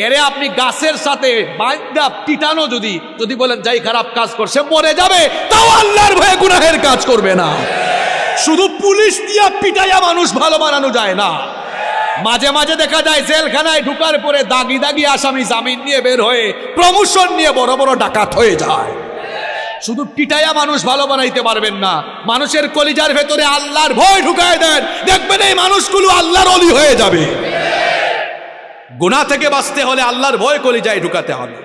এরে আপনি গাছের সাথে বাঁধা পিটানো, যদি বলেন যাই খারাপ কাজ করছে মরে যাবে, তাও আল্লাহর ভয়ে গুনাহের কাজ করবে না। শুধু পুলিশ দিয়া পিটাইয়া মানুষ ভালো বানানো যায় না। মাঝে মাঝে দেখা যায় জেলখানায় ঢুকার পরে দাগি দাগি আসামি জামিন নিয়ে বের হয়ে প্রমোশন নিয়ে বড় বড় ডাকাত হয়ে যায়। শুধু পিটাইয়া মানুষ ভালো বানাইতে পারবেন না। মানুষের কলিজার ভেতরে আল্লাহর ভয় ঢুকায় দেন, দেখবেন এই মানুষগুলো আল্লাহর ওলি হয়ে যাবে। গুনাহ থেকে বাঁচতে হলে আল্লাহর ভয় কলিজায় ঢুকাতে হবে।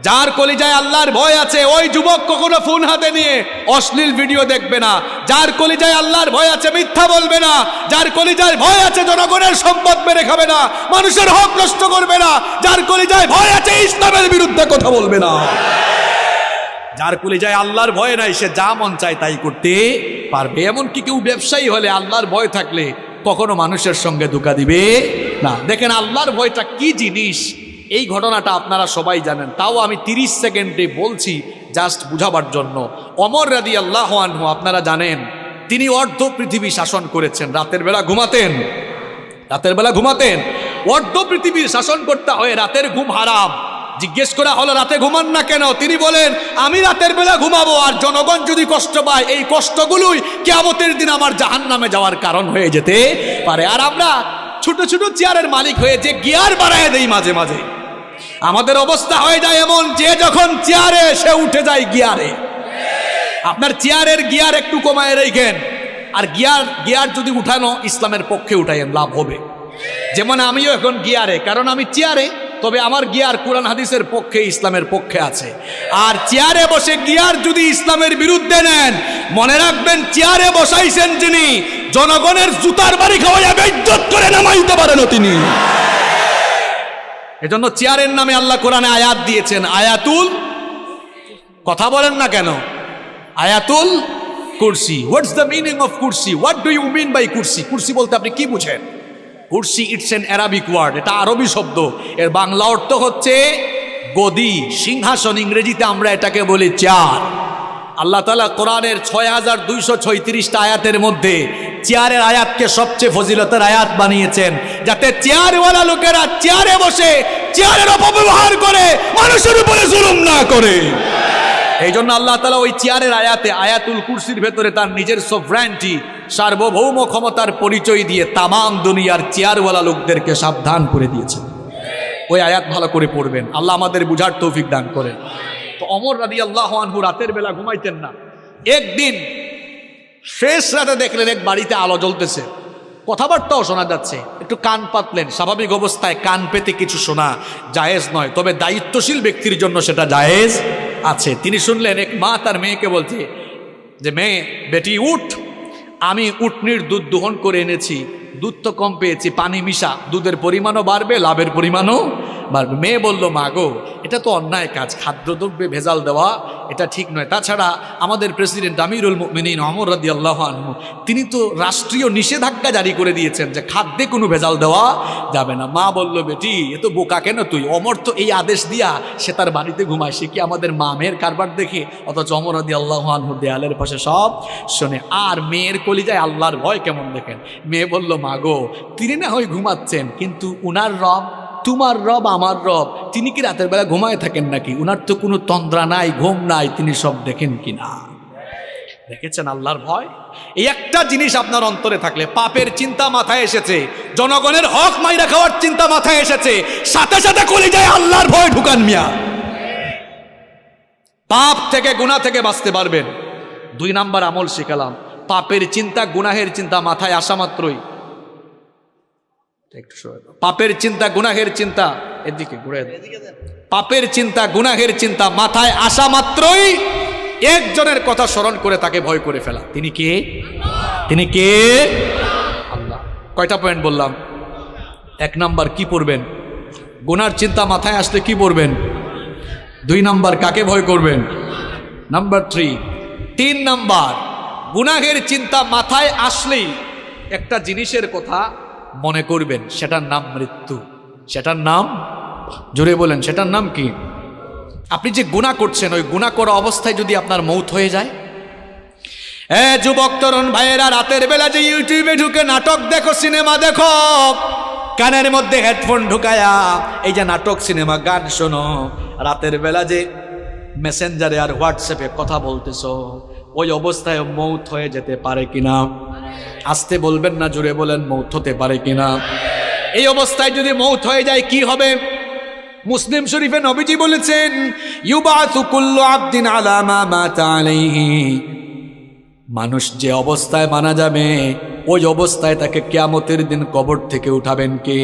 যার কলিজায় আল্লাহর ভয় আছে, ওই যুবক কখনো ফোন হাতে নিয়ে অশ্লীল ভিডিও দেখবে না। যার কলিজায় আল্লাহর ভয় আছে মিথ্যা বলবে না। যার কলিজায় ভয় আছে জনগণের সম্পদ মেরে খাবে না, মানুষের হক নষ্ট করবে না। যার কলিজায় ভয় আছে ইসলামের বিরুদ্ধে কথা বলবে না। যার কলিজায় আল্লাহর ভয় নাই, সে যা মন চায় তাই করতে পারবে। এমনকি কেউ ব্যবসায়ী হলে আল্লাহর ভয় থাকলে কখনো মানুষের সঙ্গে ধোঁকা দিবে না। দেখেন আল্লাহর ভয়টা কি জিনিস, এই ঘটনাটা আপনারা সবাই জানেন, তাও আমি 30 সেকেন্ডে বলছি জাস্ট বুঝাবার জন্য। ওমর রাদিয়াল্লাহু আনহু, আপনারা জানেন, তিনি অর্ধ পৃথিবী শাসন করেছেন। রাতের বেলা ঘুমাতেন, অর্ধ পৃথিবীর শাসন করতে হয়, রাতের ঘুম হারাম। জিজ্ঞেস করা হলো, রাতে ঘুমান না কেন? তিনি বলেন, আমি রাতের বেলা ঘুমাবো, আর জনগণ যদি কষ্ট পায়, এই কষ্টগুলোই কিয়ামতের দিন আমার জাহান্নামে যাওয়ার কারণ হয়ে যেতে পারে। আর আমরা ছোট ছোট চেয়ারের মালিক হয়ে যে গিয়ার বাড়ায় দেই, মাঝে মাঝে আমাদের অবস্থা হয়ে যায় এমন, যে যখন চেয়ারে সে উঠে যায় গিয়ারে। আপনার চেয়ারের গিয়ার একটু কমায় রেখেন, আর গিয়ার যদি উঠানো ইসলামের পক্ষে উঠাইয়েন, লাভ হবে। যেমন আমিও এখন গিয়ারে, কারণ আমি চেয়ারে, তবে আমার গিয়ার কোরআন হাদিসের পক্ষে, ইসলামের পক্ষে আছে। আর চেয়ারে বসে গিয়ার যদি ইসলামের বিরুদ্ধে নেন, মনে রাখবেন চেয়ারে বসাইছেন যিনি, জনগণের জুতার বাড়ি খাওয়াইয়া বেইজ্জত করে নামাইতে পারেন তিনি। এজন্য চেয়ারের নামে আল্লাহ কোরআনে আয়াত দিয়েছেন, আয়াতুল, কথা বলেন না কেন, আয়াতুল কুরসি। হোয়াটস দ্য মিনিং অফ কুরসি? What do you mean by কুরসি? কুরসি বলতে আপনি কি বুঝেন? কুরসি, ইটস এন অ্যারাবিক ওয়ার্ড, এটা আরবি শব্দ। এর বাংলা অর্থ হচ্ছে গদি, সিংহাসন। ইংরেজিতে আমরা এটাকে বলি চেয়ার। আল্লাহ তাআলা কোরআনের 6236টা আয়াতের মধ্যে চেয়ারের আয়াতকে সবচেয়ে ফজিলতের আয়াত বানিয়েছেন, যাতে চেয়ারওয়ালা লোকেরা চেয়ারে বসে চেয়ারের অপব্যবহার করে মানুষের উপরে জুলুম না করে। এই জন্য আল্লাহ তাআলা ওই চেয়ারের আয়াতে, আয়াতুল কুরসির ভেতরে তার নিজের সভ্রান্টি, সার্বভৌম ক্ষমতার পরিচয় দিয়ে তামাম দুনিয়ার চেয়ারওয়ালা লোকদেরকে সাবধান করে দিয়েছেন। ওই আয়াত ভালো করে পড়বেন, আল্লাহ আমাদের বুঝার তৌফিক দান করেন। তো ওমর রাদিয়াল্লাহু আনহু রাতের বেলা ঘুমাইতেন না। একদিন শেষ রাতে দেখলেন এক বাড়িতে আলো জ্বলতেছে, কথাবার্তাও শোনা যাচ্ছে। একটু কান পাতলেন। স্বাভাবিক অবস্থায় কান পেতে কিছু শোনা জায়েজ নয়, তবে দায়িত্বশীল ব্যক্তির জন্য সেটা জায়েজ আছে। তিনি শুনলেন এক মা তার মেয়েকে বলছে যে, মেয়ে, বেটি উঠ, আমি উটনির দুধ দোহন করে এনেছি, দুধ তো কম পেয়েছি, পানি মিশা, দুধের পরিমাণও বাড়বে, লাভের পরিমাণও বাড়বে। মেয়ে বলল, মা গো, এটা তো অন্যায় কাজ, খাদ্যদ্রব্যে ভেজাল দেওয়া এটা ঠিক নয়। তাছাড়া আমাদের প্রেসিডেন্ট আমিরুল মুমিনিন ওমর রাদিয়াল্লাহু আনহু, তিনি তো রাষ্ট্রীয় নিষেধাজ্ঞা জারি করে দিয়েছেন যে খাদ্যে কোনো ভেজাল দেওয়া যাবে না। মা বলল, বেটি, এ তো বোকা কেন তুই? ওমর তো এই আদেশ দিয়া সে তার বাড়িতে ঘুমায়, সে কি আমাদের মা মেয়ের কারবার দেখে? অথচ ওমর রাদিয়াল্লাহু আনহু দেয়ালের পাশে সব শোনে। আর মেয়ের কলিজায় আল্লাহর ভয় কেমন দেখেন। মেয়ে বলল, মা গো, তিনি না হয় ঘুমাচ্ছেন, কিন্তু উনার রব, তোমার রব, আমার রব, তিনি কি রাতের বেলা ঘুমায় থাকেন নাকি? উনার তো কোনো তন্দ্রা নাই, ঘুম নাই, তিনি সব দেখেন কিনা? দেখেছেন আল্লাহর ভয়? এই একটা জিনিস আপনার অন্তরে থাকলে, পাপের চিন্তা মাথায় এসেছে, জনগণের হক মাইরা খাওয়ার চিন্তা মাথায় এসেছে, সাথে সাথে কলিজায় আল্লাহর ভয় ঢুকান মিয়া। পাপ থেকে গুনাহ থেকে বাঁচতে পারবেন। 2 নাম্বার আমল শিখালাম, পাপের চিন্তা গুনাহের চিন্তা মাথায় আসা মাত্রই, পাপের চিন্তা গুনাহের চিন্তা, এদিকে ঘুরে, পাপের চিন্তা গুনাহের চিন্তা মাথায় আসা মাত্রই একজনের কথা স্মরণ করে তাকে ভয় করে ফেলা। তিনি কে? তিনি কে? আল্লাহ। কয়টা পয়েন্ট বললাম? 1 নাম্বার কি পড়বেন? গুনার চিন্তা মাথায় আসলে কি পড়বেন? 2 নাম্বার কাকে ভয় করবেন? নাম্বার 3 নাম্বার গুনাহের চিন্তা মাথায় আসলেই একটা জিনিসের কথা মনে করবেন, সেটার নাম মৃত্যু। সেটার নাম, জোরে বলেন, সেটার নাম কি? আপনি যে গুনাহ করছেন, ওই গুনাহ করা অবস্থায় যদি আপনার মৌত হয়ে যায়। যুবক তরুণ ভাইয়েরা, রাতের বেলা যে ইউটিউবে ঢুকে নাটক দেখো, সিনেমা দেখো, কানের মধ্যে হেডফোন ঢুকায়া এই যে নাটক সিনেমা গান শোনো, রাতের বেলা যে মেসেঞ্জারে আর হোয়াটসঅ্যাপে কথা বলতেছো, ওই অবস্থায় মৌত হয়ে যেতে পারে কিনা? আসতে বলবেন না, জোরে বলেন, মৌত হতে পারে কিনা? এই অবস্থায় যদি মৌত হয়ে যায় কি হবে? মুসলিম শরীফে নবীজি বলেছেন, ইউবাসু কুল্লু আবদিন আলা মা মাতা আলাইহি, মানুষ যে অবস্থায় মারা যাবে ওই অবস্থায় তাকে কিয়ামতের দিন কবর থেকে উঠাবেন কে?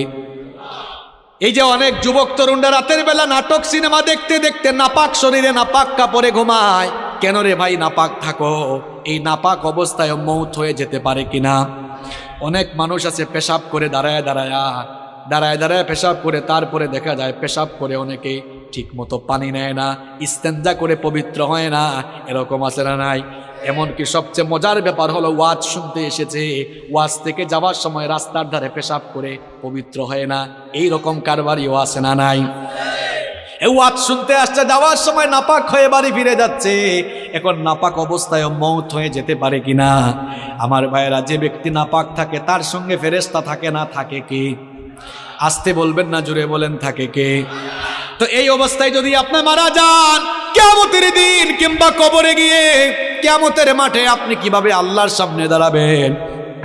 এই যে অনেক যুবক তরুণরা রাতের বেলা নাটক সিনেমা দেখতে দেখতে নাপাক শরীরে নাপাক কাপড়ে ঘুমায়। কেন রে ভাই নাপাক থাকো? এই নাপাক অবস্থায় মৌত হয়ে যেতে পারে কিনা? অনেক মানুষ আছে পেশাব করে দাঁড়ায় দাঁড়ায় পেশাব করে, তারপরে দেখা যায় পেশাব করে অনেকে ঠিক মতো পানি নেয় না, ইস্তেঞ্জা করে পবিত্র হয় না। এরকম আছে না নাই? এমনকি সবচেয়ে মজার ব্যাপার হলো, ওয়াজ শুনতে এসেছে, ওয়াজ থেকে যাওয়ার সময় রাস্তার ধারে পেশাব করে পবিত্র হয় না। এই রকম কারবারিও আছে না নাই? ওয়াজ শুনতে আসছে, যাওয়ার সময় নাপাক হয়ে বাড়ি ফিরে যাচ্ছে। এখন নাপাক অবস্থায় মৌত হয়ে যেতে পারে কিনা? আমার ভাইয়েরা, যে ব্যক্তি নাপাক থাকে তার সঙ্গে ফেরেশতা থাকে না, থাকে কে? আসতে বলবেন না, জুড়ে বলেন, থাকে কে? তো এই অবস্থায় যদি আপনি মারা যান, কিয়ামতের দিন কিংবা কবরে গিয়ে কিয়ামতের মাঠে আপনি কিভাবে আল্লাহর সামনে দাঁড়াবেন?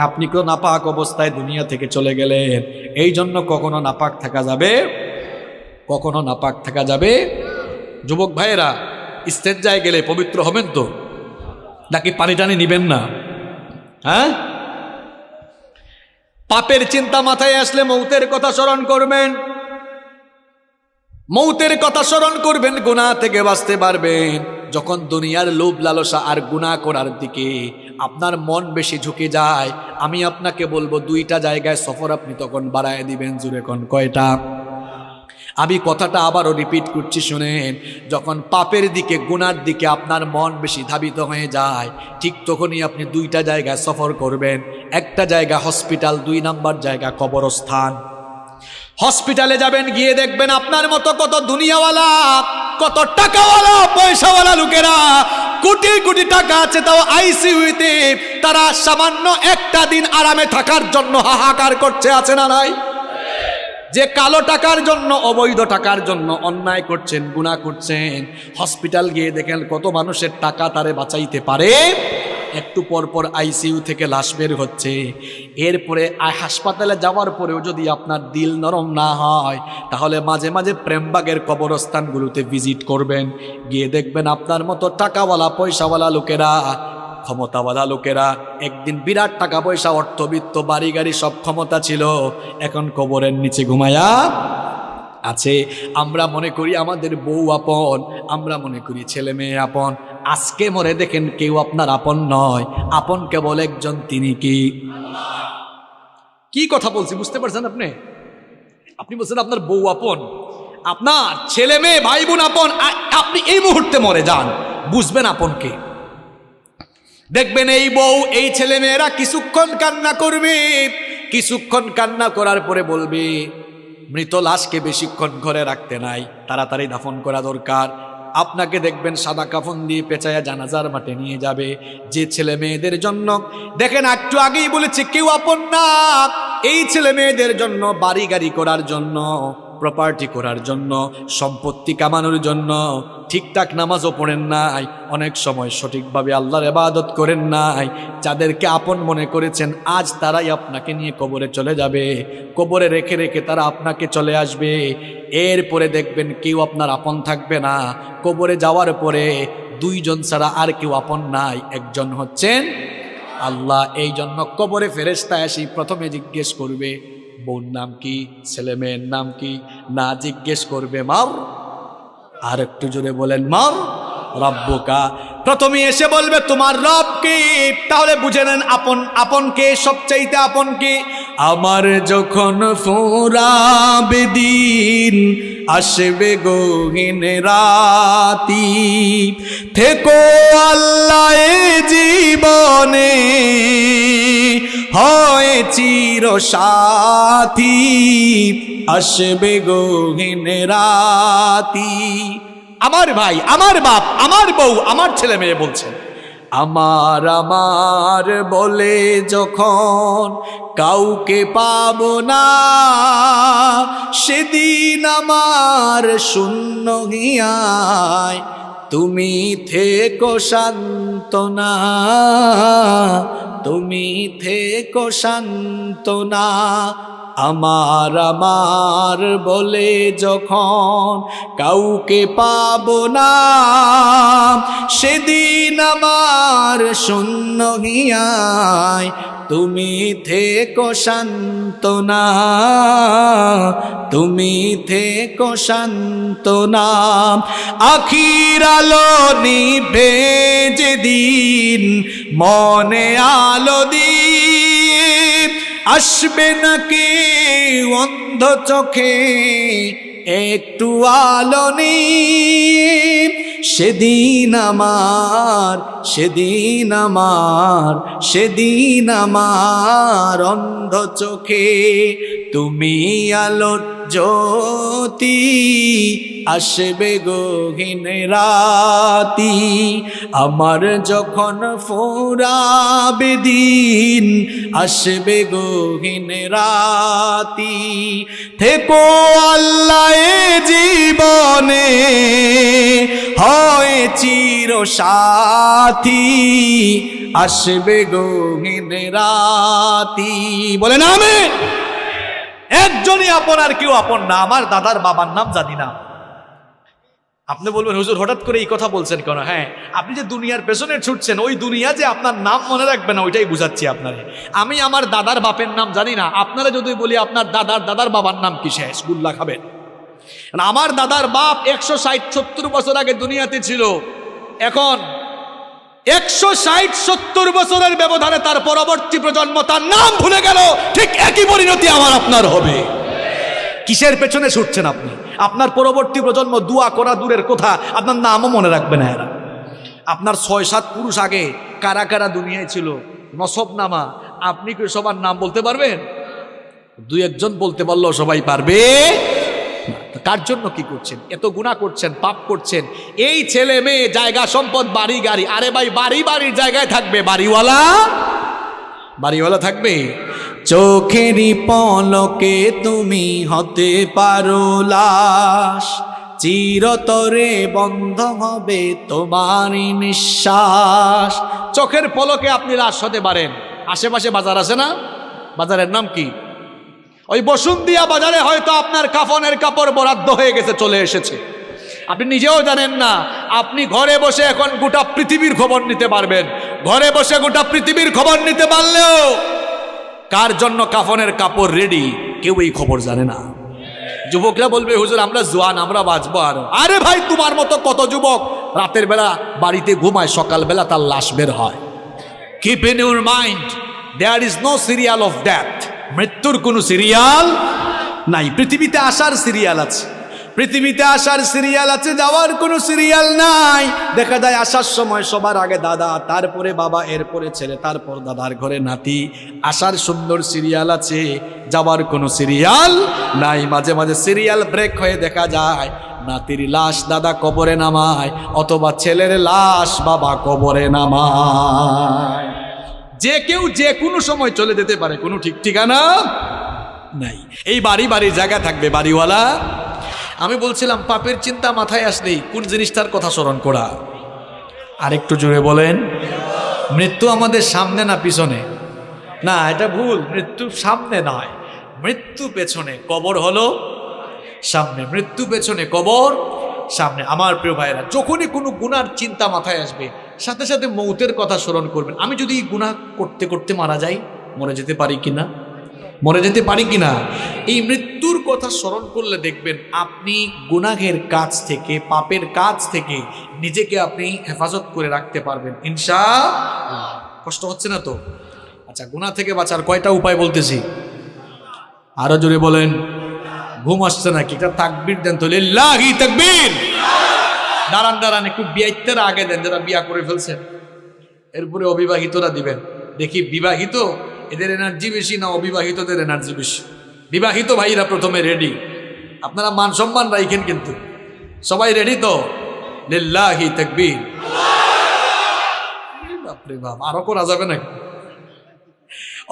আপনি তো নাপাক অবস্থায় দুনিয়া থেকে চলে গেলেন। এই জন্য কখনো নাপাক থাকা যাবে, কখনো নাপাক থাকা যাবে। যুবক ভাইয়েরা, ইস্তেঞ্জায় গেলে পবিত্র হবেন তো, নাকি পানি টানি নিবেন না? হ্যাঁ, পাপের চিন্তা মাথায় আসলে মৌতের কথা স্মরণ করবেন, মৌতের কথা স্মরণ করবেন, গুনাহ থেকে বাঁচতে পারবেন। যখন দুনিয়ার লোভ লালসা আর গুনাহ করার দিকে আপনার মন বেশি ঝুঁকে যায়, আমি আপনাকে বলবো 2টা জায়গায় সফর আপনি তখন বাড়ায় দিবেন। জুড়ে কোন কয়টা? আমি কথাটা আবারও রিপিট করছি, শুনেন। যখন পাপের দিকে গুনার দিকে আপনার মন বেশি ধাবিত হয়ে যায়, ঠিক তখনই আপনি 2টা জায়গায় সফর করবেন। একটা জায়গা হসপিটাল, 2 নাম্বার জায়গা কবরস্থান। হসপিটালে যাবেন, গিয়ে দেখবেন আপনার মতো কত দুনিয়াওয়ালা, কত টাকাওয়ালা, পয়সাওয়ালা লোকেরা, কোটি কোটি টাকা আছে, তাও আইসিইউতে তারা সামান্য একটা দিন আরামে থাকার জন্য হাহাকার করছে, আছে না নাই? যে কালো টাকার জন্য, অবৈধ টাকার জন্য অন্যায় করছেন, গুনাহ করছেন, হসপিটাল গিয়ে দেখেন কত মানুষের টাকা তারে বাঁচাইতে পারে। একটু পর পর আইসিইউ থেকে লাশ বের হচ্ছে। এরপরে হাসপাতালে যাওয়ার পরেও যদি আপনার দিল নরম না হয়, তাহলে মাঝে মাঝে প্রেমবাগের কবরস্থানগুলোতে ভিজিট করবেন। গিয়ে দেখবেন আপনার মতো টাকাওয়ালা, পয়সাওয়ালা লোকেরা, ক্ষমতাওয়ালা লোকেরা, একদিন বিরাট টাকা পয়সা, অর্থবিত্ত, বাড়ি গাড়ি সব ক্ষমতা ছিল, এখন কবরের নিচে ঘুমায়া আছে। আমরা মনে করি আমাদের বউ আপন, আমরা মনে করি ছেলে মেয়ে আপন। আজকে মরে দেখেন কেউ আপনার আপন নয়, আপন কেবল একজন, তিনি কি কথা বলছি বুঝতে পারছেন আপনি? আপনি বলছেন আপনার বউ আপন, আপনার ছেলে মেয়ে ভাই বোন আপন। আপনি এই মুহূর্তে মরে যান, বুঝবেন আপনকে। দেখবেন এই বউ, এই ছেলে মেয়েরা কিছুক্ষণ কান্না করবে, কিছুক্ষণ কান্না করার পরে বলবে, মৃত লাশকে বেশিক্ষণ ঘরে রাখতে নাই, তাড়াতাড়ি দাফন করা দরকার। আপনাকে দেখবেন সাদা কাফন দিয়ে পেঁচায়া জানাজার মাঠে নিয়ে যাবে। যে ছেলে মেয়েদের জন্য, দেখেন একটু আগেই বলেছে কেউ আপন না, এই ছেলে মেয়েদের জন্য, বাড়ি গাড়ি করার জন্য, প্রপার্টি করার জন্য, সম্পত্তি কামানোর জন্য ঠিকঠাক নামাজও পড়েন নাই, অনেক সময় সঠিকভাবে আল্লাহর ইবাদত করেন নাই। যাদেরকে আপন মনে করেছেন আজ তারাই আপনাকে নিয়ে কবরে চলে যাবে, কবরে রেখে রেখে তারা আপনাকে চলে আসবে। এরপরে দেখবেন কেউ আপনার আপন থাকবে না। কবরে যাওয়ার পরে দুইজন ছাড়া আর কেউ আপন নাই, একজন হচ্ছেন আল্লাহ। এই জন্য কবরে ফেরেশতা এসে প্রথমে জিজ্ঞেস করবে বোন নাম কি, ছেলে মেয়ের নাম কি, না জিজ্ঞেস করবে মাও। আর একটু জোরে বলেন মাও রব্বুকা। প্রথমে এসে বলবে তোমার রব কি। তাহলে বুঝে নেন আপন আপন কে, সবচাইতে আপন কে। আমার যখন ফুরাবে দিন, আসবে গহীন রাতি, থেকো আল্লাহ এ জীবনে, হয় চির সাথী, আসবে গহীন রাতি। আমার ভাই, আমার বাপ, আমার বউ, আমার ছেলে মেয়ে বলছেন আমার আমার বলে যখন কাউকে পাবো না, সেদিন আমার শূন্য হিয়ায় তুমি থেকো সান্ত্বনা, তুমি থেকো সান্ত্বনা। আমার আমার বলে যখন কাউকে পাবো না, সেদিন আমার শূন্য হিয়ায় তুমি থেকো সান্ত্বনা, তুমি থেকো সান্ত্বনা। আখির আলো নিভে যেদিন মনে আলো দিয়ে, আসবে নাকি অন্ধ চোখে একটু আলো নিয়ে, সেদিন আমার, সেদিন আমার, সেদিন আমার অন্ধ চোখে তুমি আলোর জ্যোতি, আসবে গহীন রাতি। আমার যখন ফুরাবে দিন, আসবে গহীন রাতি, থেকো আল্লাহ এ জীবনে, হয় চির সাথী, আসবে গহীন রাতি। বলেন আমিন। একজনই আপন, আর কেউ আপন না। আমার দাদার বাবার নাম জানি না। আপনি বলবেন হুজুর হঠাৎ করে এই কথা বলছেন কেন? হ্যাঁ, আপনি যে দুনিয়ার পেছনে ছুটছেন, ওই দুনিয়া যে আপনার নাম মনে রাখবে না, ওইটাই বুঝাচ্ছি আপনারে। আমি আমার দাদার বাপের নাম জানি না। আপনারা যদি বলি আপনার দাদার দাদার বাবার নাম কি, শেষ গুল্লা খাবেন। আমার দাদার বাপ 160-70 বছর আগে দুনিয়াতে ছিল। এখন 160-70 বছরের ব্যবধানে তার পরবর্তী প্রজন্ম তার নাম ভুলে গেল। ঠিক একই পরিণতি আমার আপনার হবে। কিসের পেছনে ছুটছেন আপনি? আপনার পরবর্তী প্রজন্ম দোয়া করা দূরের কথা, আপনার নামও মনে রাখবে না এরা। আপনার 6-7 পুরুষ আগে কারা কারা দুনিয়ায় ছিল, নসব নামা, আপনি কি সবার নাম বলতে পারবেন? 2-1 বলতে পারলেও সবাই পারবে। কার জন্য কি করছেন? এত গুনাহ করছেন, পাপ করছেন। এই ছেলে মেয়ে, জায়গা সম্পদ, বাড়ি গাড়ি, আরে ভাই বাড়ি বাড়ির জায়গায় থাকবে, বাড়িওয়ালা বাড়িওয়ালা থাকবে। চোখেরই পলকে তুমি হতে পারো লাশ, চিরতরে বন্ধ হবে তোমারই নিঃশ্বাস। চোখের পলকে আপনি লাশ হতে পারেন। আশেপাশে বাজার আছে না? বাজারের নাম কি? ওই বসুন্তিয়া বাজারে হয়তো আপনার কাফনের কাপড় বরাদ্দ হয়ে গেছে, চলে এসেছে, আপনি নিজেও জানেন না। আপনি ঘরে বসে এখন গোটা পৃথিবীর খবর নিতে পারবেন। ঘরে বসে গোটা পৃথিবীর খবর নিতে পারলেও কার জন্য কাফনের কাপড় রেডি, কেউ এই খবর জানে না। যুবকরা বলবে হুজুর আমরা জোয়ান, আমরা বাঁচবো আরো। আরে ভাই, তোমার মতো কত যুবক রাতের বেলা বাড়িতে ঘুমায়, সকালবেলা তার লাশ বের হয়। Keep in your mind, there is no serial of death. মৃত্যুর কোনো সিরিয়াল নাই। পৃথিবীতে আসার সিরিয়াল আছে, পৃথিবীতে আসার সিরিয়াল আছে, যাওয়ার কোনো সিরিয়াল নাই। দেখা যায় আসার সময় সবার আগে দাদা, তারপরে বাবা, এরপরে ছেলে, তারপর দাদার ঘরে নাতি। আসার সুন্দর সিরিয়াল আছে, যাওয়ার কোনো সিরিয়াল নাই। মাঝে মাঝে সিরিয়াল ব্রেক হয়ে দেখা যায় নাতির লাশ দাদা কবরে নামায়, অথবা ছেলের লাশ বাবা কবরে নামায়। যে কেউ যে কোনো সময় চলে যেতে পারে, কোনো ঠিক ঠিকানা নাই। এই বাড়ি বাড়ি জায়গা থাকবে বাড়িওয়ালা। আমি বলছিলাম পাপের চিন্তা মাথায় আসলেই কোন জিনিসটার কথা স্মরণ করা। আরেকটু জোরে বলেন। মৃত্যু আমাদের সামনে না পিছনে? না, এটা ভুল। মৃত্যু সামনে নয়, মৃত্যু পেছনে। কবর হলো সামনে, মৃত্যু পেছনে, কবর সামনে। আমার প্রিয় ভাইরা, যখনই কোনো গুনার চিন্তা মাথায় আসবে সাথে সাথে মৌতের কথা স্মরণ করবেন। আমি যদি গুনাহ করতে করতে মারা যাই, মরে যেতে পারি কিনা, মরে যেতে পারি কিনা, এই মৃত্যুর কথা স্মরণ করলে দেখবেন আপনি গুনাহের কাজ থেকে, পাপের কাজ থেকে নিজেকে আপনি হেফাজত করে রাখতে পারবেন ইনশাআল্লাহ। কষ্ট হচ্ছে না তো? আচ্ছা, গুনাহ থেকে বাঁচার কয়টা উপায় বলতেছি, আরো জোরে বলেন। ঘুম আসছে নাকি? একটা তাকবীর দেন তো, লিল্লাহি তাকবীর। দাঁড়ান দাঁড়ান, একটু বিয়ের আগে দেন যারা বিয়া করে ফেলছেন, এরপরে অবিবাহিতরা দিবেন। দেখি বিবাহিত এদের এনার্জি বেশি না অবিবাহিতদের এনার্জি বেশি? বিবাহিত ভাইরা প্রথমে রেডি, আপনারা মান সম্মান রাখেন কিন্তু। সবাই রেডি তো? লিল্লাহি তাকবীর। বাপরে বাপ, আরো করা যাবে নাকি?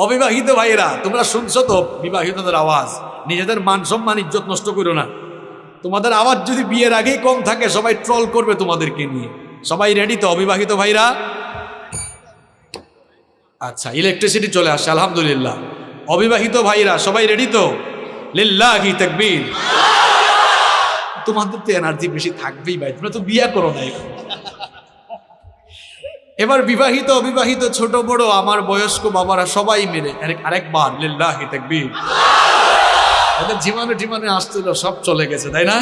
অবিবাহিত ভাইরা তোমরা শুনছো তো বিবাহিতদের আওয়াজ, নিজেদের মান সম্মান ইজ্জত নষ্ট করো না। তোমাদের আওয়াজ যদি বিয়ের আগেই কম থাকে সবাই ট্রল করবে তোমাদেরকে নিয়ে। সবাই রেডি তো অবিবাহিত ভাইরা? আচ্ছা, ইলেকট্রিসিটি চলে আসছে আলহামদুলিল্লাহ। অবিবাহিত ভাইরা সবাই রেডি তো? লিল্লাহি তাকবীর। তোমাদের তো এনার্জি বেশি থাকবেই ভাই, তোমরা তো বিয়ে করো না। এবার বিবাহিত অবিবাহিত ছোট বড় আমার বয়স্ক বাবারা সবাই মিলে আরেকবার লিল্লাহি তাকবীর। ওদের জীবনে আসছিল সব চলে গেছে, তাই না?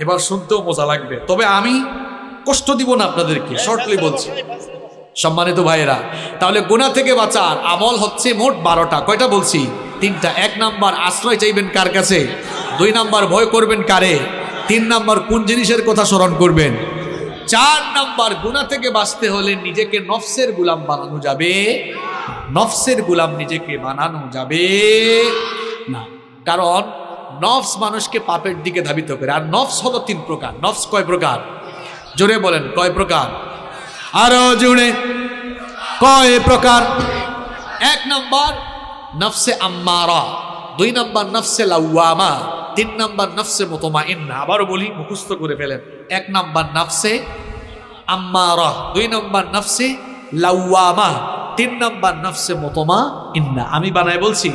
এবার শুনতেও মজা লাগবে, তবে আমি কষ্ট দিব না আপনাদেরকে, শর্টলি বলছি। সম্মানিত ভাইয়েরা, তাহলে গুনাহ থেকে বাঁচার আমল হচ্ছে মোট 12টা। কয়টা বলছি? 3টা। 1 নাম্বার আশ্রয় চাইবেন কার কাছে, 2 নাম্বার ভয় করবেন কারে, 3 নাম্বার কোন জিনিসের কথা স্মরণ করবেন, 4 নাম্বার গুনাহ থেকে বাঁচতে হলে নিজেকে নফসের গোলাম বানানো যাবে, নফসের গোলাম নিজেকে বানানো যাবে না। কারণ নফস মানুষকে পাপের দিকে ধাবিত করে। আর নফস হলো 3 প্রকার। নফস কয় প্রকার? জোরে বলেন, কয় প্রকার? আরো জোরে, কয় প্রকার? 1 নাম্বার নফসে আম্মারা, 2 নাম্বার নফসে লাওয়ামা, 3 নাম্বার নফসে মুতমাইন্না। আবারও বলি, মুখস্থ করে ফেলেন। 1 নাম্বার নফসে আম্মারা, 2 নাম্বার নফসে লাওয়ামা, 3 নাম্বার নফসে মুতমাইন্না। আমি বানায় বলছি,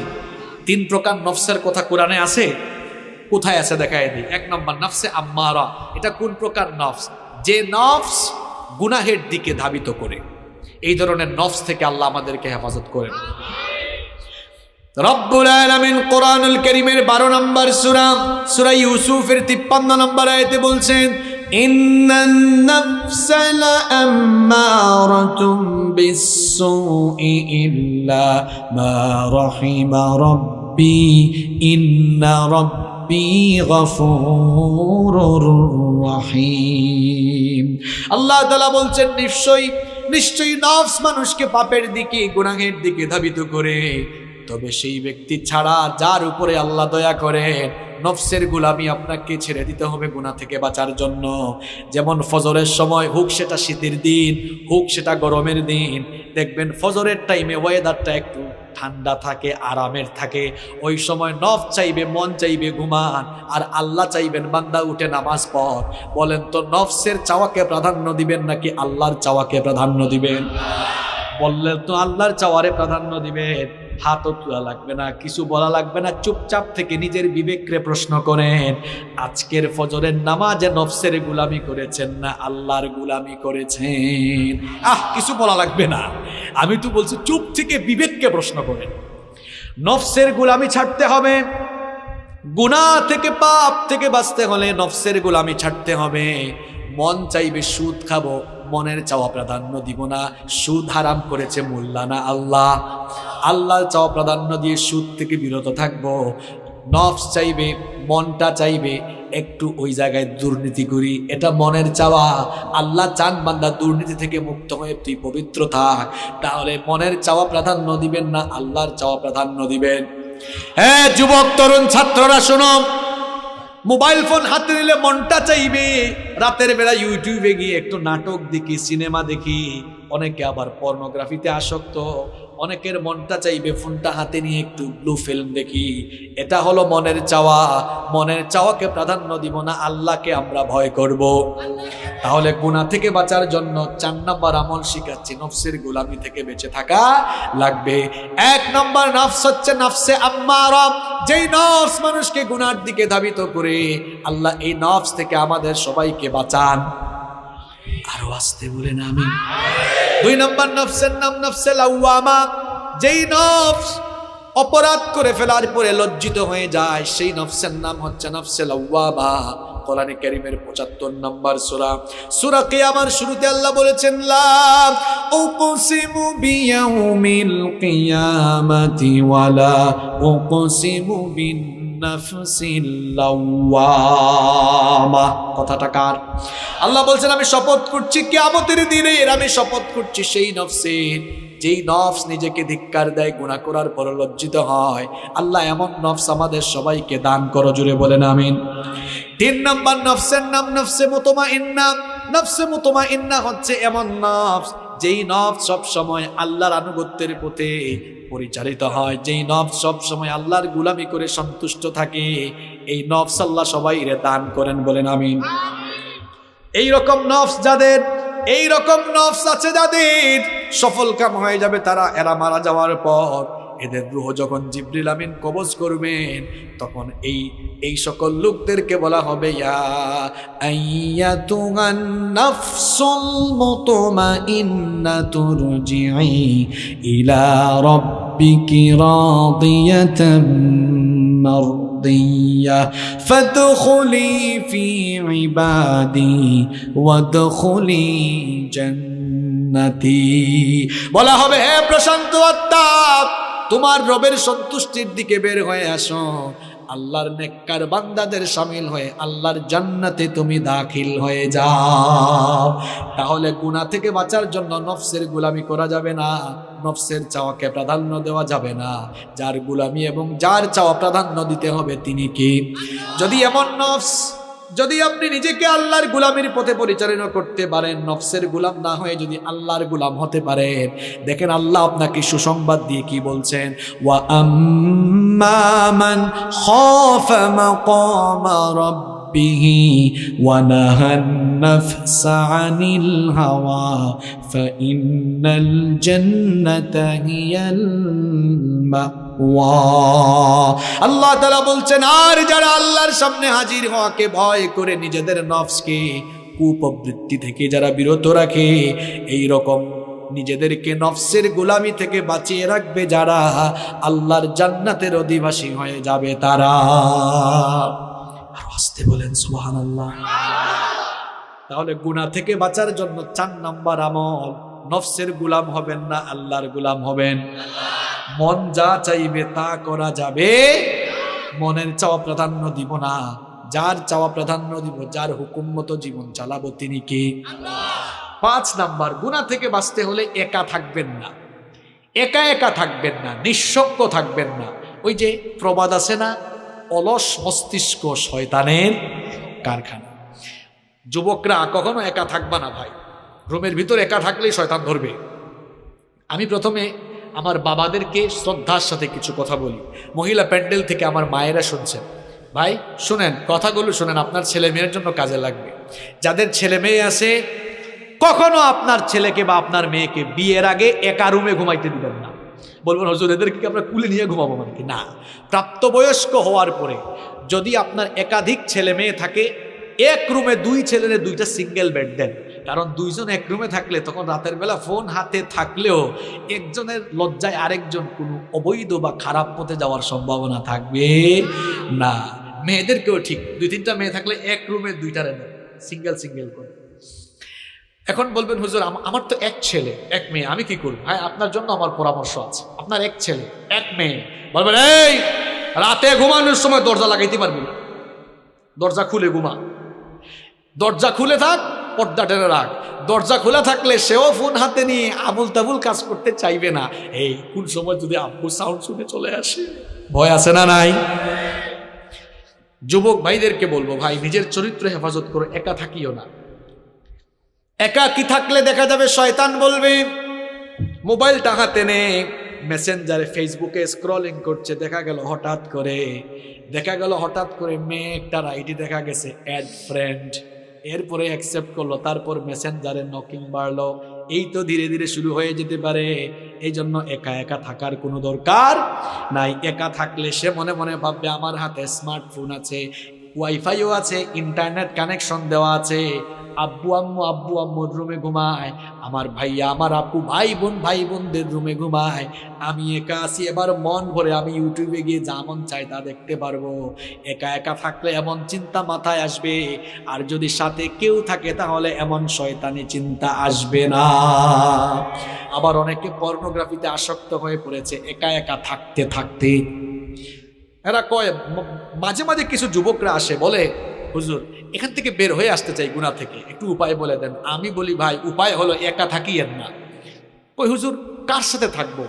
3 প্রকার নফসের কথা কোরআনে আছে। কোথায় আছে দেখায় দিই। 1 নাম্বার নফসে আম্মারা, এটা কোন প্রকার নফস? যে নফস গুনাহের দিকে ধাবিত করে। এই ধরনের নফস থেকে আল্লাহ আমাদেরকে হেফাজত করেন। রব্বুল আলামিন কোরআনুল কারীমের 12 নম্বর সূরা, সূরা ইউসুফের 53 নম্বর আয়াতে বলছেন, ইন্নান নাফসা লাআম্মারাতুম বিসসুই ইল্লা মা রাহিমা রাব্বি ইন্না রাব্বি গফুরুর রহিম। আল্লাহ তাআলা বলছেন, নিশ্চয়ই নফস মানুষকে পাপের দিকে, গুনাহের দিকে ধাবিত করে। তবে সেই ব্যক্তি ছাড়া যার উপরে আল্লাহ দয়া করেন, নফসের গোলামি আপনাকে ছেড়ে দিতে হবে গুনাহ থেকে বাঁচার জন্য। যেমন ফজরের সময়, হোক সেটা শীতের দিন, হোক সেটা গরমের দিন, দেখবেন ফজরের টাইমে ওয়েদারটা একটু ঠান্ডা থাকে, আরামের থাকে। ওই সময় নফস চাইবে, মন চাইবে ঘুমান, আর আল্লাহ চাইবেন বান্দা উঠে নামাজ পড়। বলেন তো নফসের চাওয়াকে প্রাধান্য দিবেন নাকি আল্লাহর চাওয়াকে প্রাধান্য দিবেন? বললেন তো আল্লাহর চাওয়ারে প্রাধান্য দিবেন। হাতও তোলা লাগবে না, কিছু বলা লাগবে না, চুপচাপ থেকে নিজের বিবেককে প্রশ্ন করেন, আজকের ফজরের নামাজে নফসের গোলামি করেছেন না আল্লাহর গোলামি করেছেন? কিছু বলা লাগবে না। আমি তো বলছি চুপ থেকে বিবেককে প্রশ্ন করেন। নফসের গোলামি ছাড়তে হবে। গুনাহ থেকে, পাপ থেকে বাঁচতে হলে নফসের গোলামি ছাড়তে হবে। মন চাইবে সুদ খাবো, মনের চাওয়া প্রাধান্য দিব না। সুদ হারাম করেছে মোল্লা না আল্লাহ। আল্লাহর চাওয়া প্রাধান্য দিয়ে সুদ থেকে বিরত থাকবো। নফস চাইবে, মনটা চাইবে একটু ওই জায়গায় দুর্নীতি করি, এটা মনের চাওয়া। আল্লাহ চান বান্দা দুর্নীতি থেকে মুক্ত হয়ে তুই পবিত্র থাক। তাহলে মনের চাওয়া প্রাধান্য দিবেন না আল্লাহর চাওয়া প্রাধান্য দিবেন? হ্যাঁ যুবক তরুণ ছাত্ররা শোনো, মোবাইল ফোন হাতে নিলে মনটা চাইবে রাতের বেলা ইউটিউবে গিয়ে একটু নাটক দেখি, সিনেমা দেখি, অনেকে আবার পর্নোগ্রাফিতে আসক্ত, অনেকের মনটা চাইবে ফোনটা হাতে নিয়ে একটু ব্লু ফিল্ম দেখি। এটা হলো মনের চাওয়া। মনের চাওয়াকে প্রাধান্য দিব না, আল্লাহকে আমরা ভয় করব। তাহলে গুনাহ থেকে বাঁচার জন্য 4 নম্বর আমল শিখাচ্ছি, নফসের গোলামি থেকে বেঁচে থাকা লাগবে। 1 নম্বর নফস হচ্ছে নফসে আম্মারা, যেই নফস মানুষকে গুনার দিকে ধাবিত করে। আল্লাহ এই নফস থেকে আমাদের সবাইকে বাঁচান। আরো আসতে বলেন আমিন। 2 নম্বর নফসের নাম নফসে লাওয়ামা, যেই নফস অপরাধ করে ফেলার পরে লজ্জিত হয়ে যায়, সেই নফসের নাম হচ্ছে নফসে লাওয়ামা। কোরআনে কারীমের 75 নম্বর সূরা কিয়ামার শুরুতে আল্লাহ বলেছেন, লা উকসিমু বিয়াউমিল কিয়ামাতি ওয়ালা উকসিমু বিন নাফসিল লাওয়ামা। কথাটা কার? আল্লাহ বলছেন আমি শপথ করছি কিয়ামতের দিনে, আমি শপথ করছি সেই নফসের, যেই নফস নিজেকে ধিক্কার দেয়, গুনাহ করার পর লজ্জিত হয়। আল্লাহ এমন নফস আমাদের সবাইকে দান করো, জুড়ে বলেন আমিন। 3 নম্বর নফসের নাম নফসে মুতমাইন্না। নফসে মুতমাইন্না হচ্ছে এমন নফস, যেই নফস সব সময় আল্লাহর আনুগত্যের পথে পরিচালিত হয়, যেই নফস সব সময় আল্লাহর গোলামি করে সন্তুষ্ট থাকে। এই নফস আল্লাহ সবাইরে দান করেন, বলেন আমিন। এই রকম নফস যাদের, এই রকম নফস আছে যাদের, সফল কাম হয়ে যাবে তারা। এরা মারা যাওয়ার পর এদের রূহ যখন জিবরিল আমিন কবজ করবেন, তখন এই সকল লোকদেরকে বলা হবে, ইয়া আইয়াতুহান নাফসুল মুতমাইন্নাতু রুজিই ইলা রাব্বিকি রাদিয়াতাম মারদিয়া ফাদখুলি ফি ইবাদি ওয়াদখুলি জান্নাতি। বলা হবে, হে প্রশান্ত আত্মা, তোমার রবের সন্তুষ্টির দিকে বের হয়ে আসো, আল্লাহর নেককার বান্দাদের শামিল হয়ে আল্লাহর জান্নাতে তুমি দাখিল হয়ে যাও। তাহলে গুনাহ থেকে বাঁচার জন্য নফসের গোলামি করা যাবে না, নফসের চাওয়াকে প্রাধান্য দেওয়া যাবে না। যার গোলামি এবং যার চাওয়া প্রাধান্য দিতে হবে তিনি কি? যদি এমন নফস, যদি আপনি নিজেকে আল্লাহর গোলামির পথে পরিচালনা করতে পারেন, নফসের গোলাম না হয়ে যদি আল্লাহর গোলাম হতে পারেন, দেখেন আল্লাহ আপনাকে সুসংবাদ দিয়ে কি বলছেন, ওয়া আম্মা মান খাফা মাকামা রাব্বিহি ওয়া নাহান নাফসা আনিল হাওয়া ফাইন্নাল জান্নাতা হিয়াল আল্লাহ তাআলা বলছেন, আর যারা আল্লাহর সামনে হাজির হওয়াকে ভয় করে নিজেদের নফসকে কুপ্রবৃত্তি থেকে যারা বিরত রাখে, এই রকম নিজেদেরকে নফসের গোলামি থেকে বাঁচিয়ে রাখবে যারা, আল্লাহর জান্নাতের অধিবাসী হয়ে যাবে তারা। আর আসতে বলেন সুবহানাল্লাহ। তাহলে গুনাহ থেকে বাঁচার জন্য 4 নম্বর আমল, নফসের গোলাম হবেন না, আল্লাহর গোলাম হবেন। মন যা চাইবে তা করা যাবে, মনের চাওয়া প্রাধান্য দিব না, যার চাওয়া প্রাধান্য দিব, যার হুকুম মতো জীবন চালাবো তিনি কে? 5 নাম্বার, গুনাহ থেকে বাঁচতে হলে একা থাকবেন না, একা একা থাকবেন না, নিঃসঙ্গ থাকবেন না। ওই যে প্রবাদ আছে না, অলস মস্তিষ্ক শয়তানের কারখানা। যুবকরা কখনো একা থাকবা না ভাই, রুমের ভিতর একা থাকলেই শয়তান ধরবে। আমি প্রথমে আমার বাবাদেরকে শ্রদ্ধার সাথে কিছু কথা বলি, মহিলা প্যান্ডেল থেকে আমার মায়েরা শুনছেন, ভাই শুনেন, কথাগুলো শুনেন, আপনার ছেলে মেয়ের জন্য কাজে লাগবে। যাদের ছেলে মেয়ে আছে, কখনো আপনার ছেলেকে বা আপনার মেয়েকে বিয়ের আগে একা রুমে ঘুমাইতে দিবেন না। বলবেন হুজুর এদেরকে আমরা কুলে নিয়ে ঘুমাবো, মানে কি? না, প্রাপ্তবয়স্ক হওয়ার পরে যদি আপনার একাধিক ছেলে মেয়ে থাকে, এক রুমে 2 ছেলের 2টা সিঙ্গেল বেড দেন। কারণ 2 জন এক রুমে থাকলে তখন রাতের বেলা ফোন হাতে থাকলেও একজনের লজ্জায় আরেকজন কোনো অবৈধ বা খারাপ পথে যাওয়ার সম্ভাবনা থাকবে না। মেয়েদেরকেও ঠিক, 2-3টা মেয়ে থাকলে এক রুমে 2টা দেন, সিঙ্গেল সিঙ্গেল করে। এখন বলবেন হুজুর আমার তো 1 ছেলে 1 মেয়ে, আমি কি করব? ভাই আপনার জন্য আমার পরামর্শ আছে। আপনার 1 ছেলে 1 মেয়ে, বলবেন এই রাতে ঘুমানোর সময় দরজা লাগাইতে পারবি না, দরজা খুলে ঘুমা, দরজা খুলে থাক, পর্দা টেনে রাখ। দরজা খোলা থাকলে সেও ফোন হাতে নিয়ে আবুল তাবুল কাজ করতে চাইবে না। এই কোন সময় যদি আব্বু সাউন্ড শুনে চলে আসে, ভয় আছে না নাই? যুবক ভাইদেরকে বলবো, ভাই নিজের চরিত্র হেফাজত করো, একা থাকিও না। একা কি থাকলে দেখা যাবে শয়তান বলবে, মোবাইলটা হাতে নে, মেসেঞ্জারে ফেসবুকে স্ক্রলিং করছে, দেখা গেল হঠাৎ করে মেয়ে একটার আইডি দেখা গেছে অ্যাড ফ্রেন্ড, এরপরে অ্যাকসেপ্ট করলো, তারপর মেসেঞ্জারে নকিং বাড়লো। এই তো ধীরে ধীরে শুরু হয়ে যেতে পারে। এই জন্য একা একা থাকার কোনো দরকার নাই। একা থাকলে সে মনে মনে ভাববে আমার হাতে স্মার্টফোন আছে, ওয়াইফাইও আছে, ইন্টারনেট কানেকশন দেওয়া আছে, আব্বু আম্মুর রুমে ঘুমায়, আমার ভাইয়া আমার আপু ভাই বোনদের রুমে ঘুমায়, আমি একা আছি, এবার মন ভরে আমি ইউটিউবে গিয়ে যা মন চাই তা দেখতে পারবো। একা একা থাকলে এমন চিন্তা মাথায় আসবে, আর যদি সাথে কেউ থাকে তাহলে এমন শয়তানি চিন্তা আসবে না। আবার অনেকে পর্নোগ্রাফিতে আসক্ত হয়ে পড়েছে একা একা থাকতে থাকতে। এরা কয়, মাঝে মাঝে কিছু যুবকরা আসে বলে, হুজুর এখান থেকে বের হয়ে আসতে চাই গুনাহ থেকে, একটু উপায় বলে দেন। আমি বলি, ভাই উপায় হলো একা থাকিয়েন না। কই হুজুর কার সাথে থাকবো?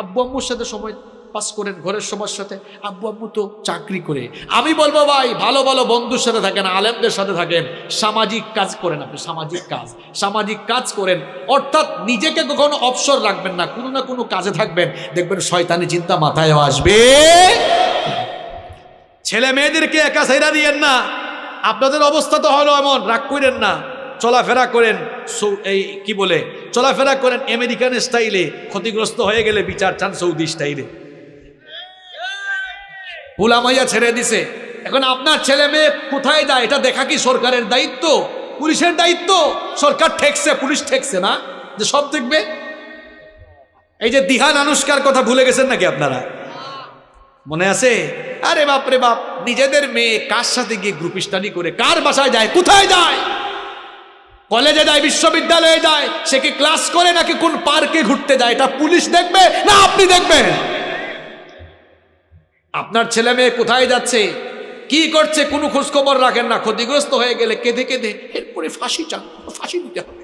আব্বু আম্মুর সাথে সময় পাস করেন, ঘরের সবার সাথে, আব্বু আম্মু তো চাকরি করে। আমি বলবো ভাই ভালো ভালো বন্ধুর সাথে থাকেন, আলেমদের সাথে থাকেন, সামাজিক কাজ করেন, আপনি সামাজিক কাজ করেন, অর্থাৎ নিজেকে কখনো অবসর রাখবেন না, কোনো না কোনো কাজে থাকবেন, দেখবেন শয়তানি চিন্তা মাথায় আসবে। ছেলে মেয়েদেরকে একা ছাইরা দিয়েন না। আপনাদের অবস্থা তো হলো এমন, রাগ করেন না, চলাফেরা করেন চলাফেরা করেন আমেরিকান স্টাইলে, ক্ষতিগ্রস্ত হয়ে গেলে বিচার চান সৌদি স্টাইলে। উলামাইয়া ছেড়ে দিছে, এখন আপনার ছেলে মেয়ে কোথায় যায় এটা দেখা কি সরকারের দায়িত্ব, পুলিশের দায়িত্ব? সরকার ঠেকছে, পুলিশ ঠেকছে না যে সব দেখবে? এই যে দিহান আনুষ্কার কথা ভুলে গেছেন নাকি আপনারা? মনে আছে? আরে বাপ রে বাপ, নিজেদের মেয়ে কার সাথে গিয়ে গ্রুপ স্টাডি করে, কার বাসায় যায়, কোথায় যায়, কলেজে যায়, বিশ্ববিদ্যালয়ে যায়, সে কি ক্লাস করে নাকি কোন পার্কে ঘুরতে যায়, এটা পুলিশ দেখবে না আপনি দেখবেন? আপনার ছেলে মেয়ে কোথায় যাচ্ছে, কি করছে, কোনো খোঁজ খবর রাখেন না। ক্ষতিগ্রস্ত হয়ে গেলে কেঁদে কেঁদে এরপরে ফাঁসি চান, ফাঁসি দিতে হবে।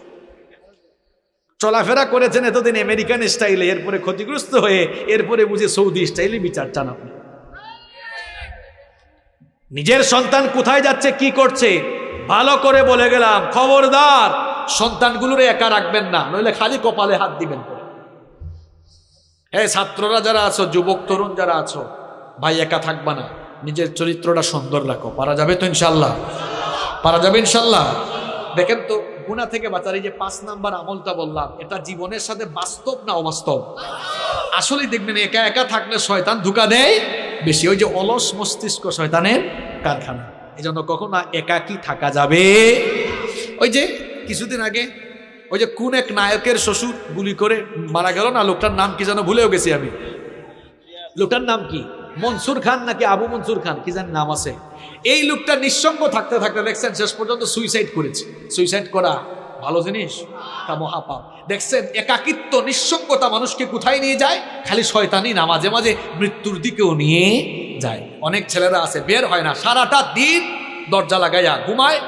চলাফেরা করেছেন এতদিন আমেরিকান স্টাইলে, এরপরে ক্ষতিগ্রস্ত হয়ে এরপরে বুঝে সৌদি স্টাইলে বিচার চান আপনি। নিজের সন্তান কোথায় যাচ্ছে, কি করছে, ভালো করে বলে গেলাম, খবরদার সন্তানগুলোরে একা রাখবেন না, নইলে খালি কপালে হাত দিবেন। ছাত্ররা যারা আছো, যুবক তরুণ যারা আছো, ভাই একা থাকবা না, নিজের চরিত্রটা সুন্দর রাখো। পারা যাবে তো ইনশাল্লাহ? পারা যাবে ইনশাল্লাহ? দেখেন তো, গুনাহ থেকে বাঁচার এই যে 5 নাম্বার আমলটা বললাম, এটা জীবনের সাথে বাস্তব না অবাস্তব? আসলে দেখবেন একা একা থাকলে শয়তান ধোঁকা দেয় বেশি, ওই যে অলস মস্তিষ্ক শয়তানের কারখানা। এই জন্য কখনো একাকী থাকা যাবে। ওই যে কিছুদিন আগে ওই যে কোন এক নায়কের শ্বশুর গুলি করে মারা গেল না, লোকটার নাম কি যেন ভুলেও গেছি আমি, লোকটার নাম কি, মনসুর খান নাকি আবু মনসুর খান কি জানি নাম আছে। এই লোকটা নিঃসঙ্গ থাকতে থাকতে দেখছেন শেষ পর্যন্ত সুইসাইড করেছে। সুইসাইড করা ভালো জিনিস? তা মহাপাপ। দেখছেন একাকিত্ব, নিঃসঙ্গতা মানুষকে কোথায় নিয়ে যায়? খালি শয়তানি না, মাঝে মাঝে মৃত্যুর দিকেও নিয়ে যায়। অনেক ছেলেরা আছে বের হয় না, সারাটা দিন দরজা লাগাইয়া ঘুমায়,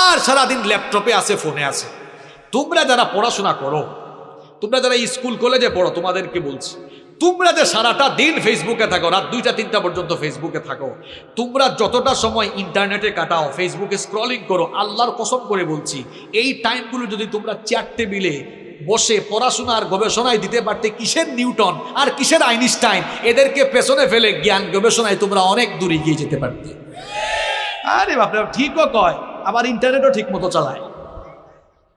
আর সারাদিন ল্যাপটপে আছে, ফোনে আছে। তোমরা যারা পড়াশোনা করো, তোমরা যারা স্কুল কলেজে পড়ো, তোমাদেরকে বলছি, তোমরা যে সারাটা দিন ফেসবুকে থাকো, রাত 2টা-3টা পর্যন্ত ফেসবুকে থাকো, তোমরা যতটা সময় ইন্টারনেটে কাটাও, ফেসবুকে স্ক্রলিং করো, আল্লাহর কসম করে বলছি, এই টাইমগুলো যদি তোমরা চেয়ার টেবিলে বসে পড়াশোনা আর গবেষণায় দিতে পারতে, কিসের নিউটন আর কিসের আইনস্টাইন, এদেরকে পেছনে ফেলে জ্ঞান গবেষণায় তোমরা অনেক দূরে গিয়ে যেতে পারতে। আরে বাপরে, ঠিকও কয়, আবার ইন্টারনেটও ঠিক মতো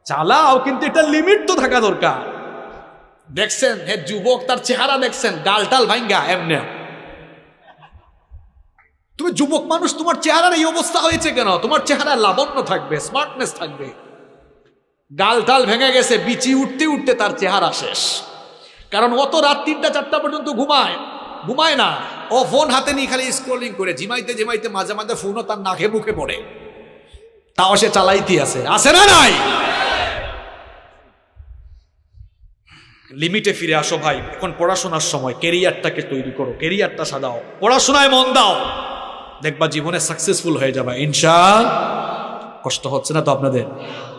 চালাও, কিন্তু একটা লিমিট তো থাকা দরকার। দেখছেন হে যুবক, তার চেহারা দেখছেন, গালটাল ভাঙ্গা এমনি। তুমি যুবক মানুষ, তোমার চেহারার এই অবস্থা হয়েছে কেন? তোমার চেহারা লাবণ্য থাকবে, স্মার্টনেস থাকবে, গালটাল ভেঙে গেছে, বিচি উঠতে উঠতে তার চেহারা শেষ। কারণ ও তো রাত 3টা-4টা পর্যন্ত ঘুমায় না, ও ফোন হাতে নিয়ে খালি স্ক্রলিং করে, ঝিমাইতে মাঝে মাঝে ফোনও তার নাকে মুখে পড়ে, তাও সে চালাইতে আছে না নাই? লিমিটে ফিরে আসো ভাই, এখন পড়াশোনার সময়, ক্যারিয়ারটাকে তৈরি করো, ক্যারিয়ারটা সাজাও, পড়াশোনায় মন দাও, দেখবা জীবনে সাকসেসফুল হয়ে যাবে ইনশাআল্লাহ। কষ্ট হচ্ছে না তো আপনাদের?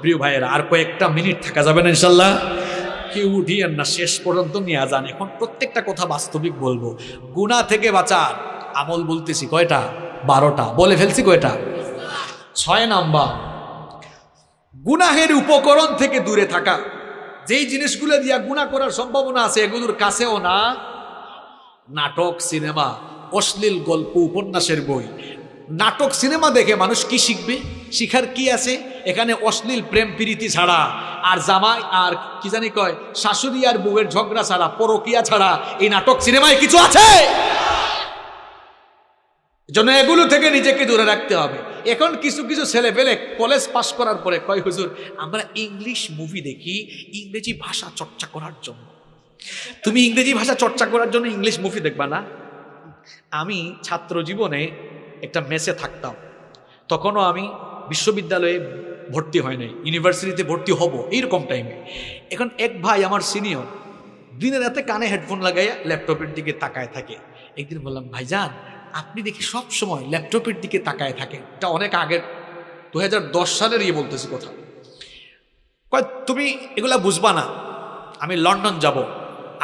প্রিয় ভাইয়েরা, আর কয়েকটা মিনিট থাকা যাবে না ইনশাল্লাহ? কেউ উঠিয়েন না, শেষ পর্যন্ত নিয়ে যান। এখন প্রত্যেকটা কথা বাস্তবিক বলবো। গুনাহ থেকে বাঁচার আমল বলতেছি কয়টা? 12টা। বলে ফেলছি কয়টা? 6 নাম্বার, গুনাহের উপকরণ থেকে দূরে থাকা। যেই জিনিসগুলো দিয়া গুনাহ করার সম্ভাবনা আছে এগুলোর কাছেও না। নাটক, সিনেমা, অশ্লীল গল্প, উপন্যাসের বই। নাটক সিনেমা দেখে মানুষ কি শিখবে? শিখার কি আছে এখানে? অশ্লীল প্রেম প্রীতি ছাড়া, আর জামাই আর কি জানি কয় শাশুড়ি আর বউয়ের ঝগড়া ছাড়া, পরকিয়া ছাড়া এই নাটক সিনেমায় কিছু আছে? জন্য এগুলো থেকে নিজেকে দূরে রাখতে হবে। এখন কিছু কিছু ছেলে পেলে কলেজ পাশ করার পরে কয়, হুজুর আমরা ইংলিশ মুভি দেখি ইংরেজি ভাষা চর্চা করার জন্য। তুমি ইংরেজি ভাষা চর্চা করার জন্য ইংলিশ মুভি দেখবা না? আমি ছাত্র জীবনে একটা মেসে থাকতাম, তখনও আমি বিশ্ববিদ্যালয়ে ভর্তি হয় নাই, ইউনিভার্সিটিতে ভর্তি হব এইরকম টাইমে। এখন এক ভাই আমার সিনিয়র দিনে রাতে কানে হেডফোন লাগাইয়া ল্যাপটপের দিকে তাকায় থাকে। একদিন বললাম, ভাইজান আপনি দেখি সব সময় ল্যাপটপের দিকে তাকায় থাকেন। এটা অনেক আগের 2010 সালের বলতেছি কথা। কয় তুমি এগুলা বুঝবা না, আমি লন্ডন যাব,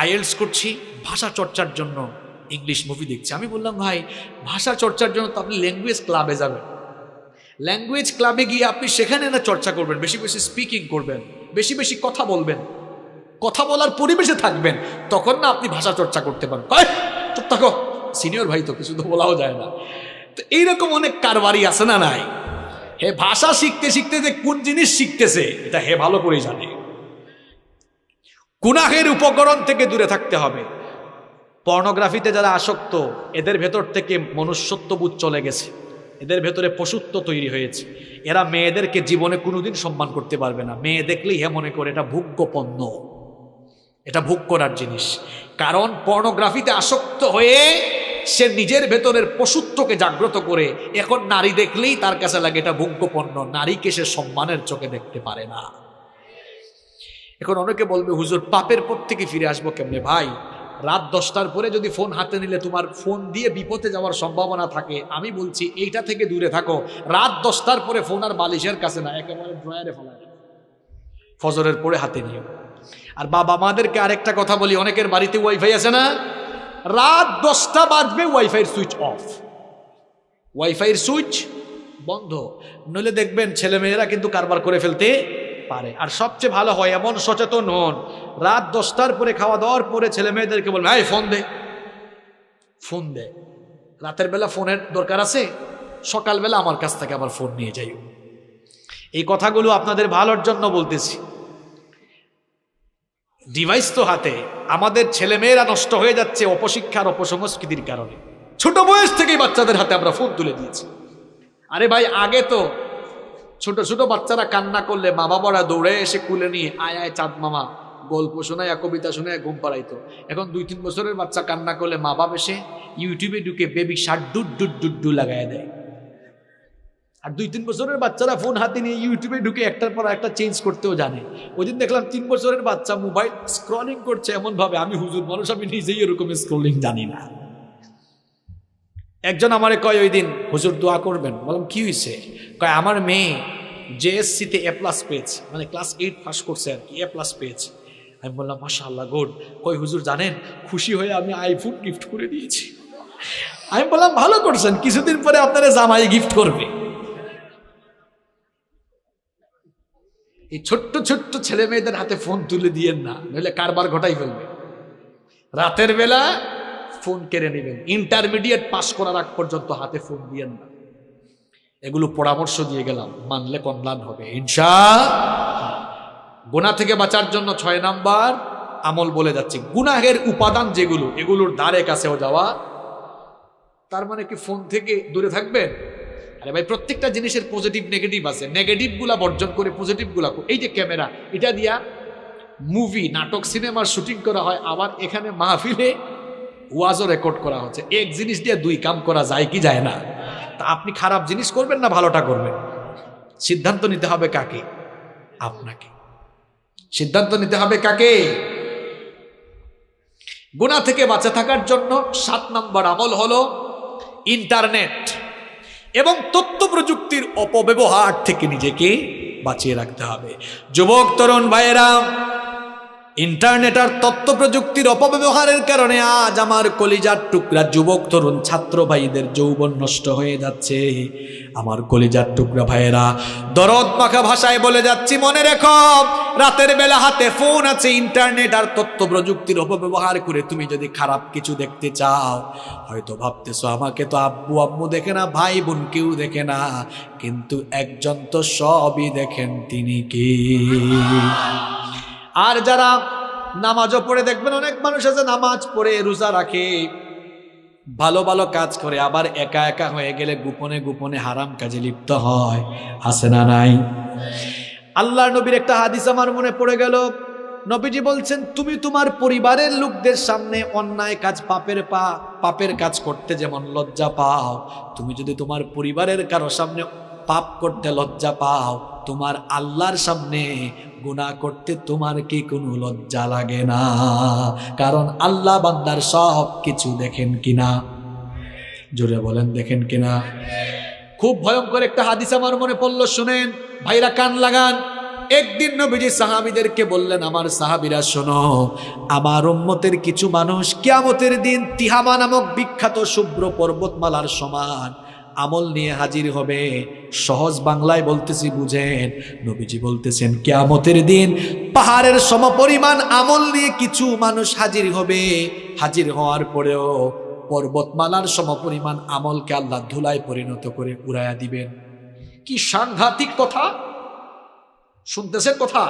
আইএলটিএস করছি, ভাষা চর্চার জন্য ইংলিশ মুভি দেখছি। আমি বললাম, ভাই ভাষা চর্চার জন্য তো আপনি ল্যাঙ্গুয়েজ ক্লাবে যাবেন, ল্যাঙ্গুয়েজ ক্লাবে গিয়ে আপনি সেখানে না চর্চা করবেন, বেশি বেশি স্পিকিং করবেন, বেশি বেশি কথা বলবেন, কথা বলার পরিবেশে থাকবেন, তখন না আপনি ভাষা চর্চা করতে পারেন। কয় চুপ থাকো, সিনিয়র ভাই তো কিছু তো বলাও যায় না। তো এইরকম অনেক কারবারই আছে না নাই? হে ভাষা শিখতে শিখতে যে কোন জিনিস শিখতেছে এটা হে ভালো করে জানে। গুনাহের উপকরণ থেকে দূরে থাকতে হবে। পর্নোগ্রাফিতে যারা আসক্ত এদের ভেতর থেকে মনুষ্যত্ববোধ চলে গেছে, এদের ভেতরে পশুত্ব তৈরি হয়েছে। এরা মেয়েদেরকে জীবনে কোনোদিন সম্মান করতে পারবে না। মেয়ে দেখলেই হে মনে করে এটা ভোগ্য পণ্য, এটা ভোগ করার জিনিস। কারণ পর্নোগ্রাফিতে আসক্ত হয়ে সে নিজের ভেতরের পশুত্বকে জাগ্রত করে এখন নারী দেখলেই তার কাছে লাগে এটা ভোগ্য পণ্য। নারীকে সে সম্মানের চোখে দেখতে পারে না। এখন অনেকে বলবে, হুজুর পাপের পথ থেকে ফিরে আসবো কেমনে? ভাই রাত 10টার পরে যদি ফোন হাতে নিলে তোমার ফোন দিয়ে বিপদে যাওয়ার সম্ভাবনা থাকে। আমি বলছি এইটা থেকে দূরে থাকো। রাত 10টার পরে ফোন আর বালিশের কাছে না, একেবারে ড্রয়ারে ফেলা, ফজরের পরে হাতে নিও। আর বাবা মাদেরকে আরেকটা কথা বলি, অনেকের বাড়িতে ওয়াইফাই আছে না, রাত 10টা বাজবে ওয়াইফাইয়ের সুইচ অফ, ওয়াইফাইয়ের সুইচ বন্ধ, নইলে দেখবেন ছেলেমেয়েরা কিন্তু কারবার করে ফেলতে পারে। আর সবচেয়ে ভালো হয় এমন সচেতন হন, রাত 10টার পরে খাওয়া দাওয়ার পরে ছেলে মেয়েদেরকে বলবেন, এই ফোন দে, ফোন দে। রাতের বেলা ফোনের দরকার আছে, সকালবেলা আমার কাছ থেকে আবার ফোন নিয়ে যাই। এই কথাগুলো আপনাদের ভালোর জন্য বলতেছি। ডিভাইস তো হাতে, আমাদের ছেলেমেয়েরা নষ্ট হয়ে যাচ্ছে অপশিক্ষার অপসংস্কৃতির কারণে। ছোট বয়স থেকেই বাচ্চাদের হাতে আমরা ফোন তুলে দিয়েছি। আরে ভাই আগে তো ছোট ছোট বাচ্চারা কান্না করলে মা বাবারা দৌড়ে এসে কুলে নিয়ে আয় আয় চাঁদ মামা গল্প শোনায়, কবিতা শোনায় ঘুম পাড়াইতো। এখন 2-3 বছরের বাচ্চা কান্না করলে মা বাবা এসে ইউটিউবে ঢুকে baby shirt dude dude dude do লাগায় দেয়। আর 2-3 বছরের বাচ্চারা ফোন হাতে নিয়ে ইউটিউবে ঢুকে একটার পর একটা চেঞ্জ করতেও জানে। ওই দিন দেখলাম 3 বছরের বাচ্চা মোবাইল স্ক্রলিং করছে এমন ভাবে, আমি হুজুর মানুষ, আমি নিজেই এরকম স্ক্রলিং জানি না। একজন আমারে কয় ওই দিন, হুজুর দোয়া করবেন। বললাম কি হয়েছে? কয় আমার মেয়ে জেএসসিতে A+ পেয়েছে, মানে ক্লাস 8 পাস করছে আর কি, A+ পেয়েছে। আমি বললাম মাশাআল্লাহ গুড। কই হুজুর জানেন খুশি হয়ে আমি আইফোন গিফট করে দিয়েছি। আমি বললাম ভালো করছেন, কিছুদিন পরে আপনারা জামাই গিফট করবে। এই ছোট্ট ছোট্ট ছেলে মেয়েদের হাতে ফোন তুলে দিয়েন না, নইলে কারবার ঘটাই ফেলবে। রাতের বেলা ফোন কেড়ে নেবেন, ইন্টারমিডিয়েট পাস করার আগ পর্যন্ত হাতে ফোন দিয়েন না। এগুলো পরামর্শ দিয়ে গেলাম, মানলে কল্যাণ হবে ইনশাআল্লাহ। গুনাহ থেকে বাঁচার জন্য 6 নাম্বার আমল বলে যাচ্ছি। গুনাহের উপাদান যেগুলো, এগুলোর ধারে কাছেও যাওয়া। তার মানে কি ফোন থেকে দূরে থাকবেন? আরে ভাই প্রত্যেকটা জিনিসের পজিটিভ নেগেটিভ আছে, নেগেটিভ গুলা বর্জন করে পজিটিভ গুলা। এই যে ক্যামেরা, এটা দিয়া মুভি নাটক সিনেমার শুটিং করা হয়, আবার এখানে মাহফিলে ওয়াজও রেকর্ড করা হচ্ছে। এক জিনিস দিয়ে 2 কাম করা যায় কি যায় না? তা আপনি খারাপ জিনিস করবেন না ভালোটা করবেন, সিদ্ধান্ত নিতে হবে কাকে? আপনাকে সিদ্ধান্ত নিতে হবে কাকে? গুনাহ থেকে বাঁচা থাকার জন্য 7 নম্বর আমল হলো ইন্টারনেট এবং তথ্য প্রযুক্তির অপব্যবহার থেকে নিজেকে বাঁচিয়ে রাখতে হবে। যুবক তরুণ ভাইয়েরা, ইন্টারনেট আর তথ্য প্রযুক্তির অপব্যবহারের কারণে আজ আমার কলিজার টুকরা যুবক তরুণ ছাত্র ভাইদের যৌবন নষ্ট হয়ে যাচ্ছে। আমার কলিজার টুকরা ভাইয়েরা, দরদ মাখা ভাষায় বলে যাচ্ছি, মনে রেখো, রাতের বেলা হাতে ফোন আছে, ইন্টারনেট আর তথ্য প্রযুক্তির অপব্যবহার করে তুমি যদি খারাপ কিছু দেখতে চাও, হয়তো ভাবতেছো আমাকে তো আব্বু আম্মু দেখে না, ভাই বোন কেউ দেখে না, কিন্তু একজন তো সবই দেখেন, তিনি কি? আর যারা নামাজও পড়ে, দেখবেন অনেক মানুষ আছে নামাজ পড়ে রোজা রাখে, ভালো ভালো কাজ করে, আবার একা একা হয়ে গেলে গোপনে গোপনে হারাম কাজে লিপ্ত হয়, আছে না নাই? আল্লাহর নবীর একটা হাদিস আমার মনে পড়ে গেল। নবীজি বলছেন, তুমি তোমার পরিবারের লোকদের সামনে অন্যায় কাজ, পাপের কাজ করতে যেমন লজ্জা পাও, তুমি যদি তোমার পরিবারের কারো সামনে পাপ করতে লজ্জা পাও, তোমার আল্লাহর সামনে গুনাহ করতে তোমার কি কোনো লজ্জা লাগে না? কারণ আল্লাহ বান্দার সব কিছু দেখেন কিনা, জোরে বলেন দেখেন কিনা। খুব ভয়ঙ্কর একটা হাদিস আমার মনে পড়লো, শুনেন ভাইরা, কান লাগান। একদিন নবীজি সাহাবীদেরকে বললেন, আমার সাহাবীরা শোনো, আমার উম্মতের কিছু মানুষ কিয়ামতের দিন তিহামা নামক বিখ্যাত শুভ্র পর্বতমালার সমান আমল নিয়ে হাজির হবে। সহজ বাংলায় বলতেছি, বুঝেন। নবীজি বলতেছেন, কিয়ামতের দিন পাহাড়ের সমপরিমাণ আমল নিয়ে কিছু মানুষ হাজির হবে। হাজির হওয়ার পরেও পর্বতমালার সমপরিমাণ আমলকে আল্লাহ ধুলায় পরিণত করে উড়াইয়া দিবেন। কি সাংঘাতিক কথা, শুনতেছেন কথা?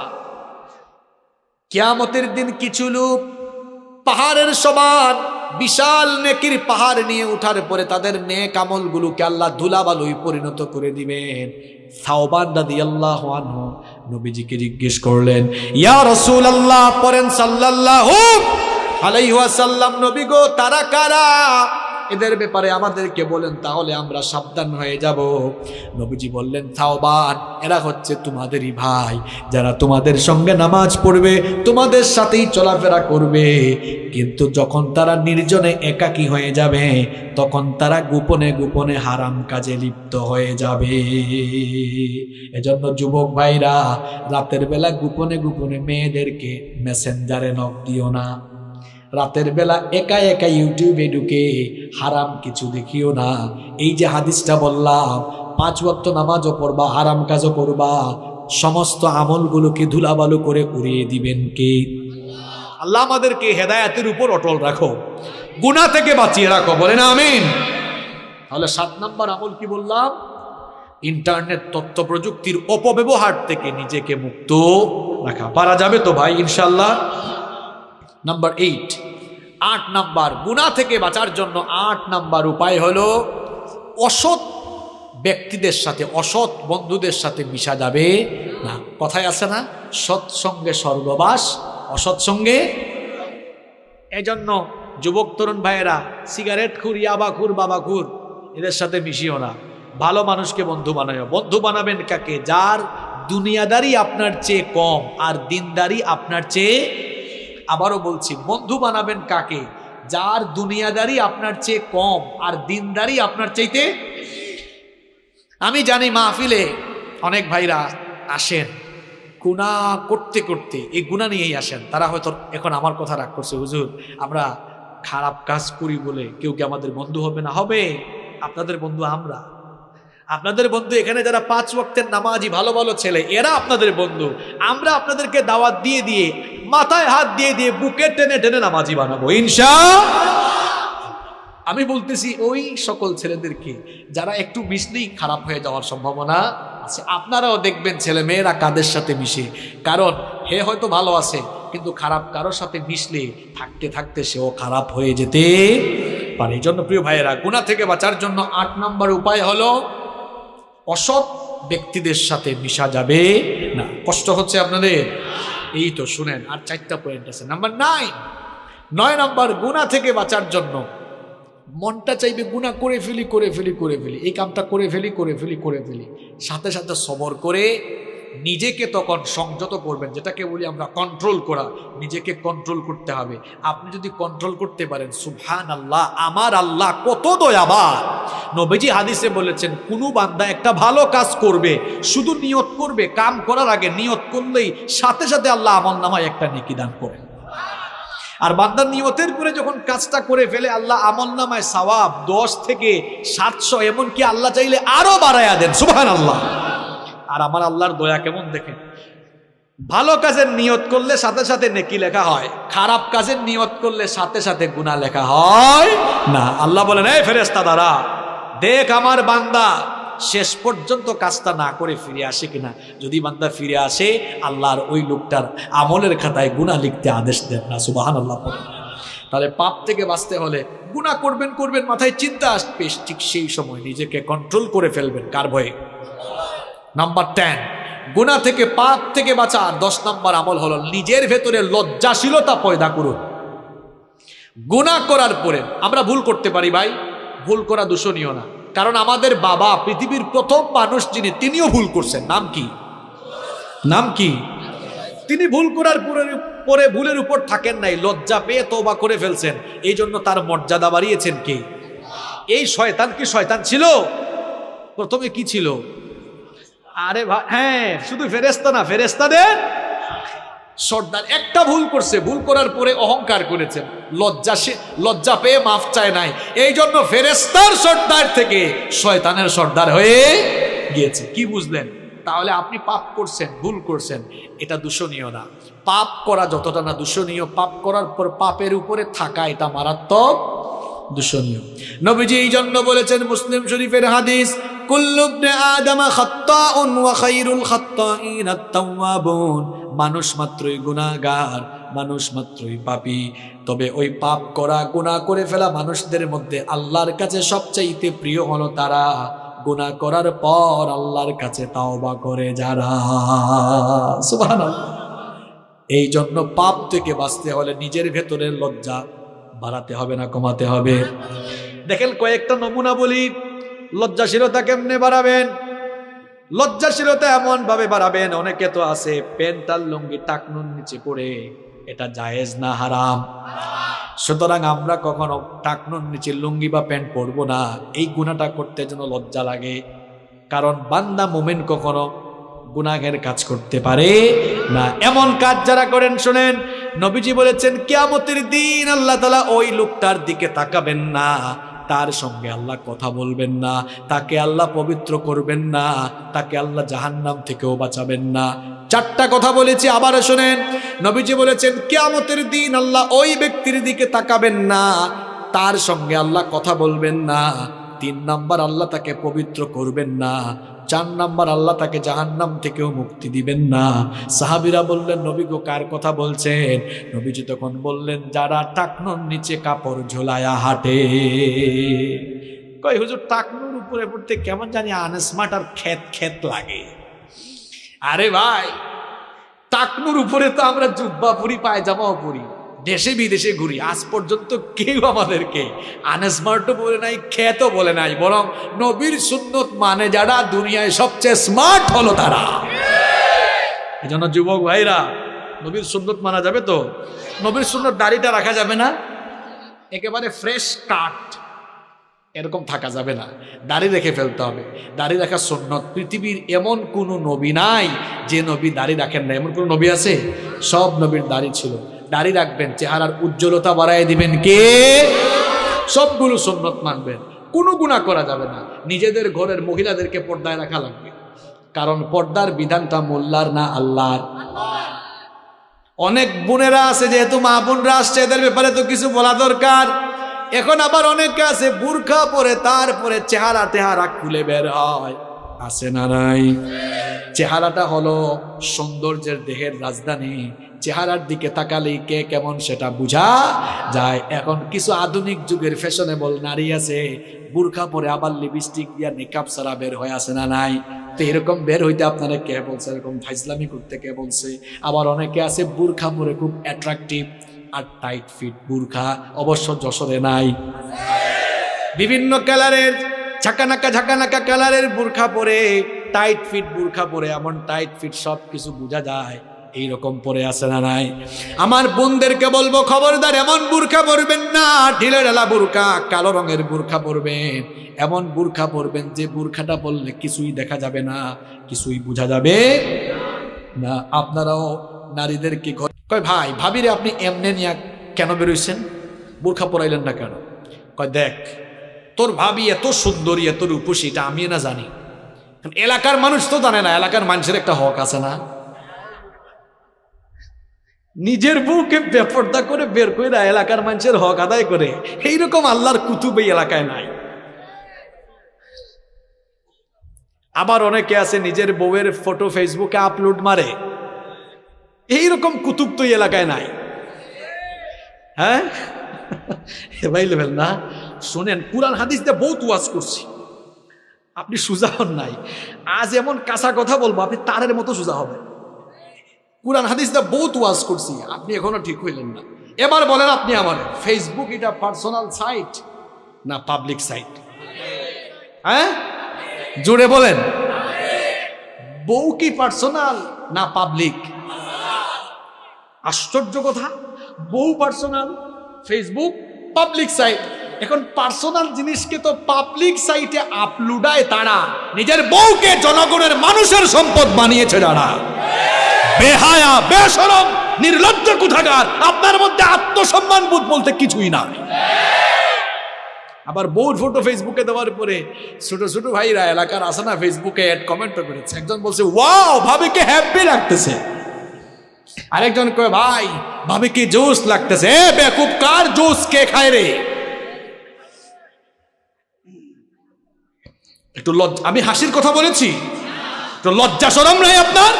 কিয়ামতের দিন কিছু লোক পাহাড়ের সমান বিশাল নেকির পাহাড় নিয়ে উঠার পরে তাদের নেক আমলগুলোকে আল্লাহ ধুলাবালুয় পরিণত করে দিবেন। সাওবান রাদিয়াল্লাহু আনহু নবীজিকে জিজ্ঞেস করলেন, ইয়া রাসূলুল্লাহ, পড়েন সাল্লাল্লাহু আলাইহি ওয়াসাল্লাম, নবী গো, তারা কারা? এদের ব্যাপারে আমাদেরকে বলেন, তাহলে আমরা সাবধান হয়ে যাব। নবীজি বললেন, সাওবান, এরা হচ্ছে তোমাদেরই ভাই, যারা তোমাদের সঙ্গে নামাজ পড়বে, তোমাদের সাথেই চলাফেরা করবে, কিন্তু যখন তারা নির্জনে একাকী হয়ে যাবে, তখন তারা গোপনে গোপনে হারাম কাজে লিপ্ত হয়ে যাবে। এজন্য যুবক ভাইরা, রাতের বেলা গোপনে গোপনে মেয়েদেরকে মেসেঞ্জারে নক দিও না। রাতের বেলা একা একা ইউটিউবে ঢুকে হারাম কিছু দেখিও না। এই যে হাদিসটা বললাম, 5 ওয়াক্ত নামাজও পড়বা, হারাম কাজও করবা, সমস্ত আমলগুলোকে ধুলাবালু করে উড়িয়ে দিবেন কে? আল্লাহ আমাদেরকে হেদায়েতের উপর অটল রাখো, গুনাহ থেকে বাঁচিয়ে রাখো, বলেন আমিন। তাহলে 7 নম্বর আমল কি বললাম? ইন্টারনেট তথ্য প্রযুক্তির অপব্যবহার থেকে নিজেকে মুক্ত রাখা। পারা যাবে তো ভাই ইনশাআল্লাহ? নাম্বার 8 নাম্বার গুনাহ থেকে বাঁচার জন্য 8 নাম্বার উপায় হলো, অসৎ ব্যক্তিদের সাথে, অসৎ বন্ধুদের সাথে মিশা যাবে না। কথায় আছে না, সৎসঙ্গে স্বর্গবাস, অসৎ সঙ্গে। এজন্য যুবক তরুণ ভাইয়েরা, সিগারেট খুর, ইয়াবাখুর, বাবাখুর, এদের সাথে মিশিও না। ভালো মানুষকে বন্ধু বানাও। বন্ধু বানাবেন কাকে? যার দুনিয়াদারি আপনার চেয়ে কম আর দিনদারি আপনার চেয়ে, আবারও বলছি, বন্ধু বানাবেন কাকে? যার দুনিয়াদারি আপনার চেয়ে কম আর দিনদারি আপনার চাইতে। আমি জানি মাহফিলে অনেক ভাইরা আসেন গুনাহ করতে করতে, এই গুনাহ নিয়েই আসেন। তারা হয়তো এখন আমার কথা রাগ করছে, হুজুর আমরা খারাপ কাজ করি বলে কেউ কি আমাদের বন্ধু হবে না? হবে। আপনাদের বন্ধু আমরা, আপনাদের বন্ধু এখানে যারা 5 ওয়াক্তের নামাজি ভালো ভালো ছেলে, এরা আপনাদের বন্ধু। আমরা আপনাদেরকে দাওয়াত দিয়ে দিয়ে, মাথায় হাত দিয়ে দিয়ে, বুকে টেনে টেনে নামাজি বানাবো ইনশাআল্লাহ। আমি বলতেছি ওই সকল ছেলেদেরকে যারা একটু মিশলেই খারাপ হয়ে যাওয়ার সম্ভাবনা আছে। আপনারাও দেখবেন ছেলে মেয়েরা কাদের সাথে মিশে, কারণ হে হয়তো ভালো আছে, কিন্তু খারাপ কারোর সাথে মিশলে থাকতে থাকতে সেও খারাপ হয়ে যেতে পারে। এই জন্য প্রিয় ভাইয়েরা, গুনাহ থেকে বাঁচার জন্য 8 নম্বর উপায় হলো, অসৎ ব্যক্তিদের সাথে মিশা যাবে না। কষ্ট হচ্ছে আপনাদের? এই তো শুনেন, আর 4টা পয়েন্ট আছে। নাম্বার 9 নম্বর, গুনাহ থেকে বাঁচার জন্য মনটা চাইবে গুনাহ করে ফেলি, এই কামটা করে ফেলি, সাথে সাথে সবর করে নিজেকে তখন সংযত করবেন, যেটাকে বলি আমরা কন্ট্রোল করা। নিজেকে কন্ট্রোল করতে হবে। আপনি যদি কন্ট্রোল করতে পারেন, সুবহানাল্লাহ, আমার আল্লাহ কত দয়াবান। নবীজি হাদিসে বলেছেন, কোনো বান্দা একটা ভালো কাজ করবে, শুধু নিয়ত করবে, কাম করার আগে নিয়ত করলেই সাথে সাথে আল্লাহ আমলনামায় একটা নেকি দান করেন। আর বান্দার নিয়তের পরে যখন কাজটা করে ফেলে, আল্লাহ আমলনামায় সওয়াব 10 থেকে 700, এমনকি আল্লাহ চাইলে আরো বাড়ায়া দেন। সুবহানাল্লাহ। আর আমার আল্লাহর দয়া কেমন দেখেন, ভালো কাজের নিয়ত করলে সাথে সাথে নেকি লেখা হয়, খারাপ কাজের নিয়ত করলে সাথে সাথে গুনাহ লেখা হয় না। আল্লাহ বলেন, এই ফেরেশতা দ্বারা দেখ আমার বান্দা শেষ পর্যন্ত কাজটা না করে ফিরে আসে কিনা। যদি বান্দা ফিরে আসে, আল্লাহর ওই লোকটার আমলের খাতায় গুনাহ লিখতে আদেশ দেন না। সুবহানাল্লাহ। তাহলে পাপ থেকে বাঁচতে হলে গুনাহ করবেন করবেন, মাথায় চিন্তা আসবে, ঠিক সেই সময় নিজেকে কন্ট্রোল করে ফেলবেন। কার ভয়ে? নাম্বার 10, গুনাহ থেকে, পাপ থেকে বাঁচার 10 নম্বর আমল হলো নিজের ভেতরে লজ্জাশীলতা পয়দা করুন। গুনাহ করার পরে আমরা ভুল করতে পারি ভাই, ভুল করা দূষণীয় না। কারণ আমাদের বাবা পৃথিবীর প্রথম মানুষ যিনি, তিনিও ভুল করছেন। নাম কি? নাম কি? তিনি ভুল করার পরে ভুলের উপর থাকেন নাই, লজ্জা পেয়ে তওবা করে ফেলছেন। এই জন্য তার মর্যাদা বাড়িয়েছেন কে? এই শয়তান কি শয়তান ছিল? প্রথমে কি ছিল? আরে ভাই, হ্যাঁ, শুধু ফেরেশতা না, ফেরেশতাদের সর্দার। একটা ভুল করছে, ভুল করার পরে অহংকার করেছেন, লজ্জা পেয়ে মাফ চায় নাই। এই জন্য ফেরেশতার সর্দার থেকে শয়তানের সর্দার হয়ে গিয়েছে। কি বুঝলেন? তাহলে আপনি পাপ করছেন, ভুল করছেন, এটা দূষণীয় না। পাপ করা যতটা না দূষণীয়, পাপ করার পর পাপের উপরে থাকা এটা মারাত্মক দূষণীয়। নবীজি এই জন্য বলেছেন, মুসলিম শরীফের হাদিস, কুল্লু ইবনে আদম খাত্তাউন ওয়া খায়রুল খাত্তাইন আত-তাওয়াবুন। মানুষ মাত্রই গুনাহগার, মানুষ মাত্রই পাপী, তবে ওই পাপ করা, গুনাহ করে ফেলা মানুষদের মধ্যে আল্লাহর কাছে সবচাইতে প্রিয় হলো তারা গুনাহ করার পর আল্লাহর কাছে তাওবা করে যারা। সুবহানাল্লাহ। এই জন্য পাপ থেকে বাঁচতে হলে নিজের ভেতরের লজ্জা বাড়াতে হবে না কমাতে হবে। দেখেন কয়েকটা নমুনা বলি, লজ্জাশীলতা কেমনে বাড়াবেন। লজ্জাশীলতা এমন ভাবে বাড়াবেন, অনেকে তো আছে প্যান্ট আর লুঙ্গি টাকনুর নিচে পড়ে, এটা জায়েজ না, হারাম। সুতরাং আমরা কখনো টাকনুর নিচে লুঙ্গি বা প্যান্ট পরবো না। এই গুনাহটা করতে যেন লজ্জা লাগে, কারণ বান্দা মুমিন কখনো গুনাহের কাজ করতে পারে না। এমন কাজ যারা করেন, শুনেন, নবীজি বলেছেন কিয়ামতের দিন আল্লাহ তাআলা ওই লোকটার দিকে তাকাবেন না, তার সঙ্গে আল্লাহ কথা বলবেন না, তাকে আল্লাহ পবিত্র করবেন না, তাকে আল্লাহ জাহান্নাম থেকেও বাঁচাবেন না। 4টা কথা বলেছি, আবার শুনেন। নবীজি বলেছেন কিয়ামতের দিন আল্লাহ ওই ব্যক্তির দিকে তাকাবেন না, তার সঙ্গে আল্লাহ কথা বলবেন না। 3 নাম্বার, আল্লাহ তাকে পবিত্র করবেন না। 4 নাম্বার, আল্লাহ তাকে জাহান্নাম থেকেও মুক্তি দিবেন না। সাহাবীরা বললেন, নবী গো, কার কথা বলছেন? নবীজি তখন বললেন, যারা টাকনুর নিচে কাপড় ঝোলায়া হাঁটে। কই হুজুর, টাকনুর উপরে পড়তে কেমন জানি আনস্মার্ট আর খেত লাগে। আরে ভাই, টাকনুর উপরে তো আমরা জুব্বা পরি, পায়জামাও পরি, দেশে বিদেশে ঘুরি, আজ পর্যন্ত কেউ আমাদেরকে আনস্মার্টও বলে নাই, খ্যাতও বলে নাই। বরং নবীর সুন্নত মানে যারা, দুনিয়ায় সবচেয়ে স্মার্ট হলো তারা। এই জন্য যুবক ভাইরা, নবীর সুন্নত মানা যাবে তো? নবীর সুন্নত দাড়িটা রাখা যাবে না, একেবারে ফ্রেশ কাট এরকম থাকা যাবে না, দাড়ি রেখে ফেলতে হবে। দাড়ি রাখা সুন্নত। পৃথিবীর এমন কোন নবী নাই যে নবী দাড়ি রাখেন না। এমন কোন নবী আছে? সব নবীর দাড়ি ছিল। দাড়ি রাখবেন, চেহারার উজ্জ্বলতা বাড়ায় দিবেন কে? সবগুলো সুন্নত মানবেন, কোনো গুনাহ করা যাবে না। নিজেদের ঘরের মহিলাদেরকে পর্দায় রাখা লাগবে, কারণ পর্দার বিধানটা মোল্লার না, আল্লাহর। অনেক বোনেরা আছে, যেহেতু মা বোনরা আসছে, এদের ব্যাপারে তো কিছু বলা দরকার। এখন আবার অনেকে আছে বুরখা পরে, তারপরে চেহারা খুলে বের হয়, আছে না নাই? চেহারাটা হলো সৌন্দর্যের দেহের রাজধানী। চেহারার দিকে তাকালেই কে কেমন সেটা বোঝা যায়। এখন কিছু আধুনিক যুগের ফ্যাশনেবল নারী আছে, বুরখা পরে আবার লিপস্টিক দিয়া মেকআপ ছাড়া বের হয়ে, আসে না নাই? তো এরকম বের হইতে আপনারা কে বলছে? এরকম ফাইজলামি করতে কে বলছে? আবার অনেকে আছে বুরখা পরে খুব অ্যাট্রাকটিভ আর টাইট ফিট বুরখা, অবশ্য যশোরে নাই। বিভিন্ন কালারের ঝাঁকানাকা কালারের বুরখা পরে টাইট ফিট বুরখা পরে, এমন টাইট ফিট সব কিছু বোঝা যায়, এইরকম পরে আছে না নাই? আমার বোনদেরকে বলবো, খবরদার এমন বুরখা পরবেন না, ঢিলে ঢালা বুরখা, কালো রঙের বুরখা পরবেন। এমন বুরখা পরবেন যে বুরখাটা পরলে কিছুই দেখা যাবে না, কিছুই বোঝা যাবে না। আপনারাও নারীদেরকে কয়, ভাই ভাবিরে আপনি এমনে নিয়ে কেন বেরোইছেন, বুরখা পরাইলেন না কেন? কয়, দেখ তোর ভাবি এত সুন্দরী, এত রূপসী, এটা আমি না জানি, এলাকার মানুষ তো জানে না, এলাকার মানুষের একটা হক আছে না? নিজের বউকে বেপর্দা করে বের করে এলাকার মানুষের হক আদায় করে, এইরকম আল্লাহর কুতুব এই এলাকায় নাই। আবার অনেকে আছে নিজের বউয়ের ফটো ফেসবুকে আপলোড মারে, এইরকম কুতুব তো এই এলাকায় নাই। হ্যাঁ ভাই লেভেল না, শোনেন, কুরআন হাদিস দিয়ে বহুত ওয়াজ করছি, আপনি সোজা হন নাই। আজ এমন কাঁচা কথা বলবো, আপনি তারের মতো সোজা হবে। কুরআন হাদিস দিয়ে বহুত ওয়াজ করছি, আপনি এখনো ঠিক হইলেন না। এবার বলেন আপনি আমার, ফেসবুক এটা পার্সোনাল সাইট না পাবলিক সাইট? হ্যাঁ জোরে বলেন, বউ কি পার্সোনাল না পাবলিক? আশ্চর্য কথা, বউ পার্সোনাল, ফেসবুক পাবলিক সাইট। এখন পার্সোনাল জিনিসকে তো পাবলিক সাইটে আপলোডায় তারা, নিজের বউকে জনগণের মানুষের সম্পদ বানিয়েছে যারা। বেহায়া, বেশরম, নির্লজ্জ কোথাকার, আপনার মধ্যে আত্মসম্মান বোধ বলতে কিছুই নাই। আবার বউর ফটো ফেসবুকে দেওয়ার পরে ছোট ছোট ভাইরা এলাকার আছে না, ফেসবুকে অ্যাড কমেন্ট করেছে। একজন বলছে, ওয়াও ভাবিকে হ্যাপি লাগতেছে। আরেকজন কয়, ভাই ভাবিকে জোস লাগতেছে। এ বেকুব, কার জোস কে খায় রে? একটু লজ্জা, আমি হাসির কথা বলেছি, তো লজ্জা শরম নাই আপনার?